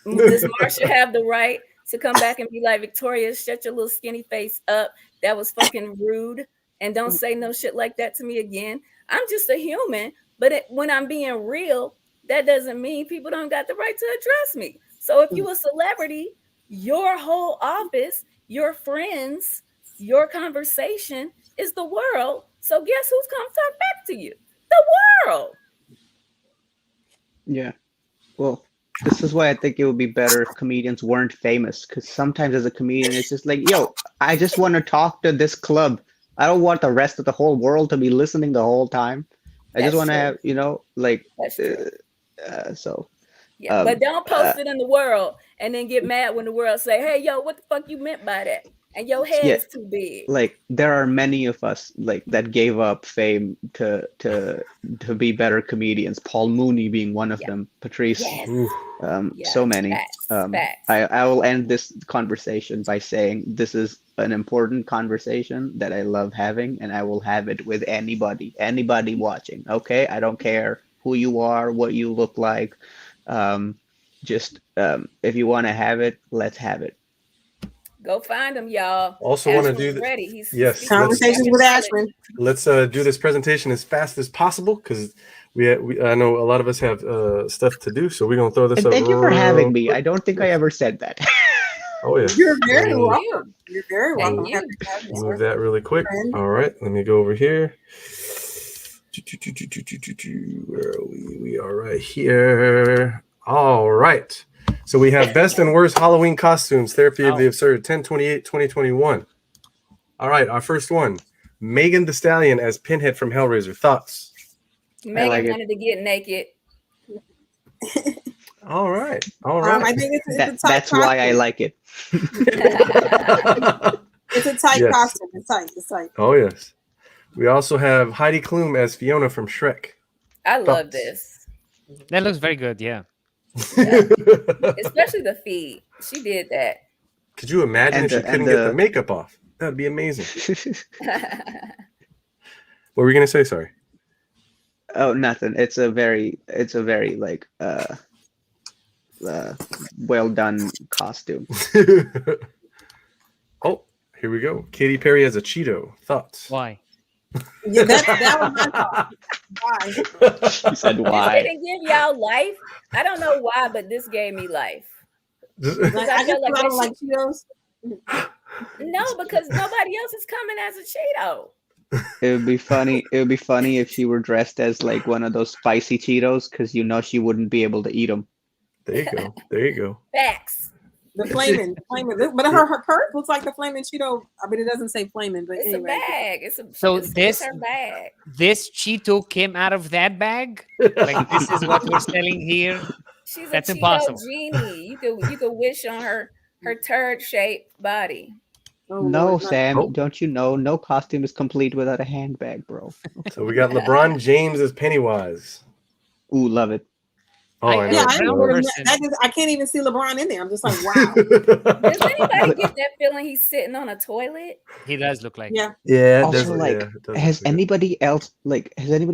Does Marsha have the right to come back and be like, Victoria, shut your little skinny face up? That was fucking rude. And don't say no shit like that to me again. I'm just a human. But when I'm being real, that doesn't mean people don't got the right to address me. So if you a celebrity, your whole office, your friends, your conversation is the world. So guess who's come talk back to you? The world. Yeah. Well, this is why I think it would be better if comedians weren't famous. Because sometimes as a comedian, it's just like, yo, I just want to talk to this club. I don't want the rest of the whole world to be listening the whole time. I just want to have, like, that's true. So. Yeah, but don't post it in the world and then get mad when the world say, hey, yo, what the fuck you meant by that? And your head is too big. Like there are many of us like that gave up fame to be better comedians. Paul Mooney being one of them. Patrice. Yes. So many. Facts. I will end this conversation by saying this is an important conversation that I love having, and I will have it with anybody watching. Okay, I don't care who you are, what you look like. Just if you want to have it, let's have it. Go find him, y'all. Also want to do this. Ready. He's conversations with Ashwyn. Let's do this presentation as fast as possible because I know a lot of us have stuff to do, so we're gonna throw this up. Thank you for having me. I don't think I ever said that. Oh yeah. You're very welcome. You're very welcome. Move that really quick. All right, let me go over here. Where are we? We are right here. All right. So we have best and worst Halloween costumes, Therapy of the Absurd, 10/28/2021. All right, our first one, Megan Thee Stallion as Pinhead from Hellraiser. Thoughts? Megan wanted to get naked. All right. I think it's a tight that's costume. why I like it. It's a tight costume. It's tight. Oh, yes. We also have Heidi Klum as Fiona from Shrek. I love this. That looks very good, yeah. Especially the feet. She did that. Could you imagine if she couldn't get the makeup off? That'd be amazing. What were you gonna say? Sorry. Oh, nothing. It's a very like well done costume. Oh, here we go. Katy Perry as a Cheeto. Thoughts? Why? Yeah, that was my thought. Why? You said why? This didn't give y'all life. I don't know why, but this gave me life. Like, I guess I don't like Cheetos. No, because nobody else is coming as a Cheeto. It would be funny. It would be funny if she were dressed as like one of those spicy Cheetos, because she wouldn't be able to eat them. There you go. Facts. The flaming, but her purse looks like the flaming Cheeto. I mean, it doesn't say flaming, but it's anyway. a bag. It's her bag. This Cheeto came out of that bag. Like this is what we're selling here. That's impossible. Genie. You could wish on her turd shaped body. Oh, no, Sam, don't you know? No costume is complete without a handbag, bro. So we got LeBron James as Pennywise. Ooh, love it. Oh, I know. I can't even see LeBron in there. I'm just like, wow. Does anybody get that feeling he's sitting on a toilet? He does look like Yeah. Also, has anybody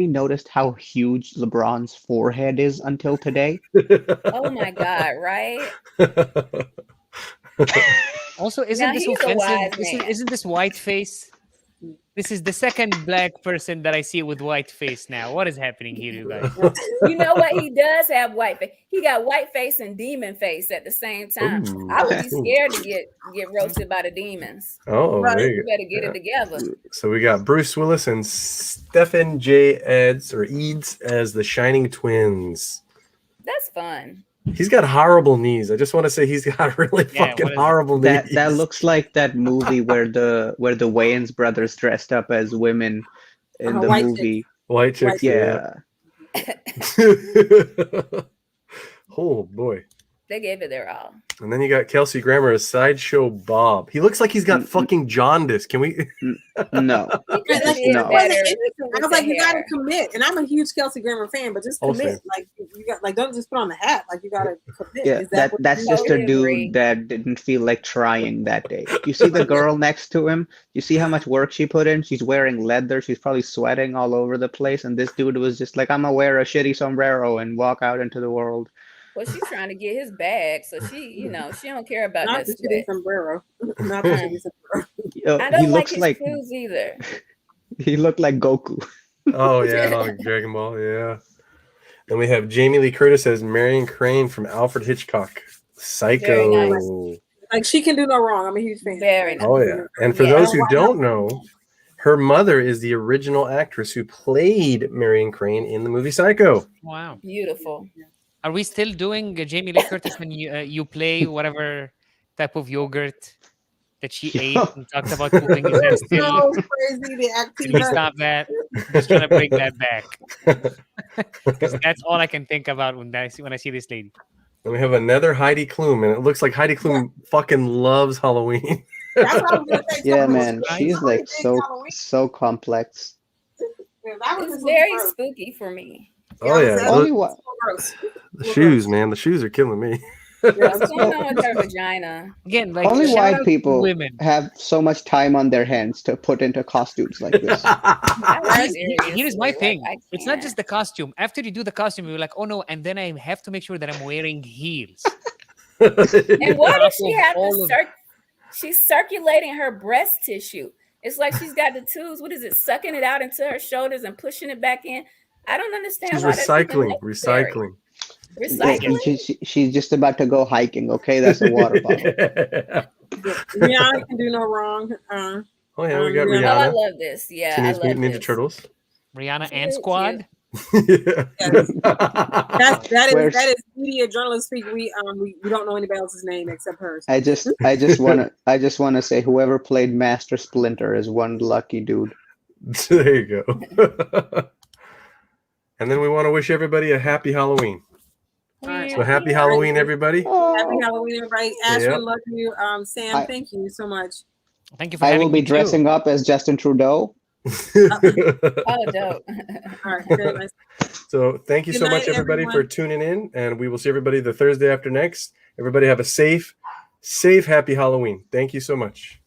noticed how huge LeBron's forehead is until today? Oh my God! Right. Also, isn't this offensive? Isn't this white face? This is the second black person that I see with white face now. What is happening here, you guys? You know what? He does have white face. He got white face and demon face at the same time. Ooh. I would be scared to get roasted by the demons. Oh, right. You better get it together. So we got Bruce Willis and Stephen J. Eads as the Shining Twins. That's fun. He's got horrible knees. I just want to say he's got really fucking horrible knees. That looks like that movie where the Wayans brothers dressed up as women in the movie. White Chicks. Yeah. Oh boy. They gave it their all. And then you got Kelsey Grammer as Sideshow Bob. He looks like he's got fucking jaundice. Can we? No. He could have Like, did No. better. I was like, you got to commit, and I'm a huge Kelsey Grammer fan, but just Oh, commit. same. Like you got, like, don't just put on the hat. Like you got to commit. Yeah, Is that that's just a Totally dude agree. that didn't feel like trying that day. You see the girl next to him? You see how much work she put in? She's wearing leather. She's probably sweating all over the place. And this dude was just like, I'm gonna wear a shitty sombrero and walk out into the world. Well, she's trying to get his bag, so she don't care about not that the sweat. shitty sombrero? Not the shitty sombrero. I He don't like looks his like shoes either. he looked like Goku. Oh yeah, on Dragon Ball. Yeah. Then we have Jamie Lee Curtis as Marion Crane from Alfred Hitchcock. Psycho. Very nice. Like she can do no wrong. I'm a huge fan. Very nice. Oh yeah. And for Yeah. those who don't know, her mother is the original actress who played Marion Crane in the movie Psycho. Wow. Beautiful. Are we still doing Jamie Lee Curtis when you play whatever type of yogurt that she ate and talked about pooping? Is that still? So crazy. The Can we stop that? Just trying to bring that back because that's all I can think about when I see this lady. And we have another Heidi Klum, and it looks like Heidi Klum fucking loves Halloween. That's what I was gonna say. Yeah, Something man, was- she's like Halloween. so complex. Yeah, that was It's just very gross. spooky for me. Oh yeah, that Only was what? so gross. the shoes, man. The shoes are killing me. What's going on with her vagina? Again, like Only shout white out to people women. have so much time on their hands to put into costumes like this. Here's my Seriously, thing. like, I It's not can't. just the costume. After you do the costume, you're like, oh no, and then I have to make sure that I'm wearing heels. And why does she Top of have all to of- she's circulating her breast tissue. It's like she's got the tubes. What is it? Sucking it out into her shoulders and pushing it back in. I don't understand. She's why that's even recycling. necessary. Recycling. Recycling. She's just about to go hiking. Okay, that's a water bottle. Rihanna can do no wrong. Oh yeah, we got Rihanna. Oh, I Rihanna. love this. Yeah, Teenage I love Mutant Ninja this. Turtles. Rihanna Cute, and Squad. Yeah. Where's- that is media journalist speak. We don't know anybody else's name except hers. I just wanna say whoever played Master Splinter is one lucky dude. There you go. And then we want to wish everybody a happy Halloween. All right. So happy Halloween, everybody. Happy Halloween, everybody. Ashwyn, Yep. love you. Sam, thank you so much. Thank you for I having will be me too. dressing up as Justin Trudeau. Oh, dope. All right, very nice. So thank you Good so night, much, everybody, everyone. for tuning in. And we will see everybody the Thursday after next. Everybody have a safe, happy Halloween. Thank you so much.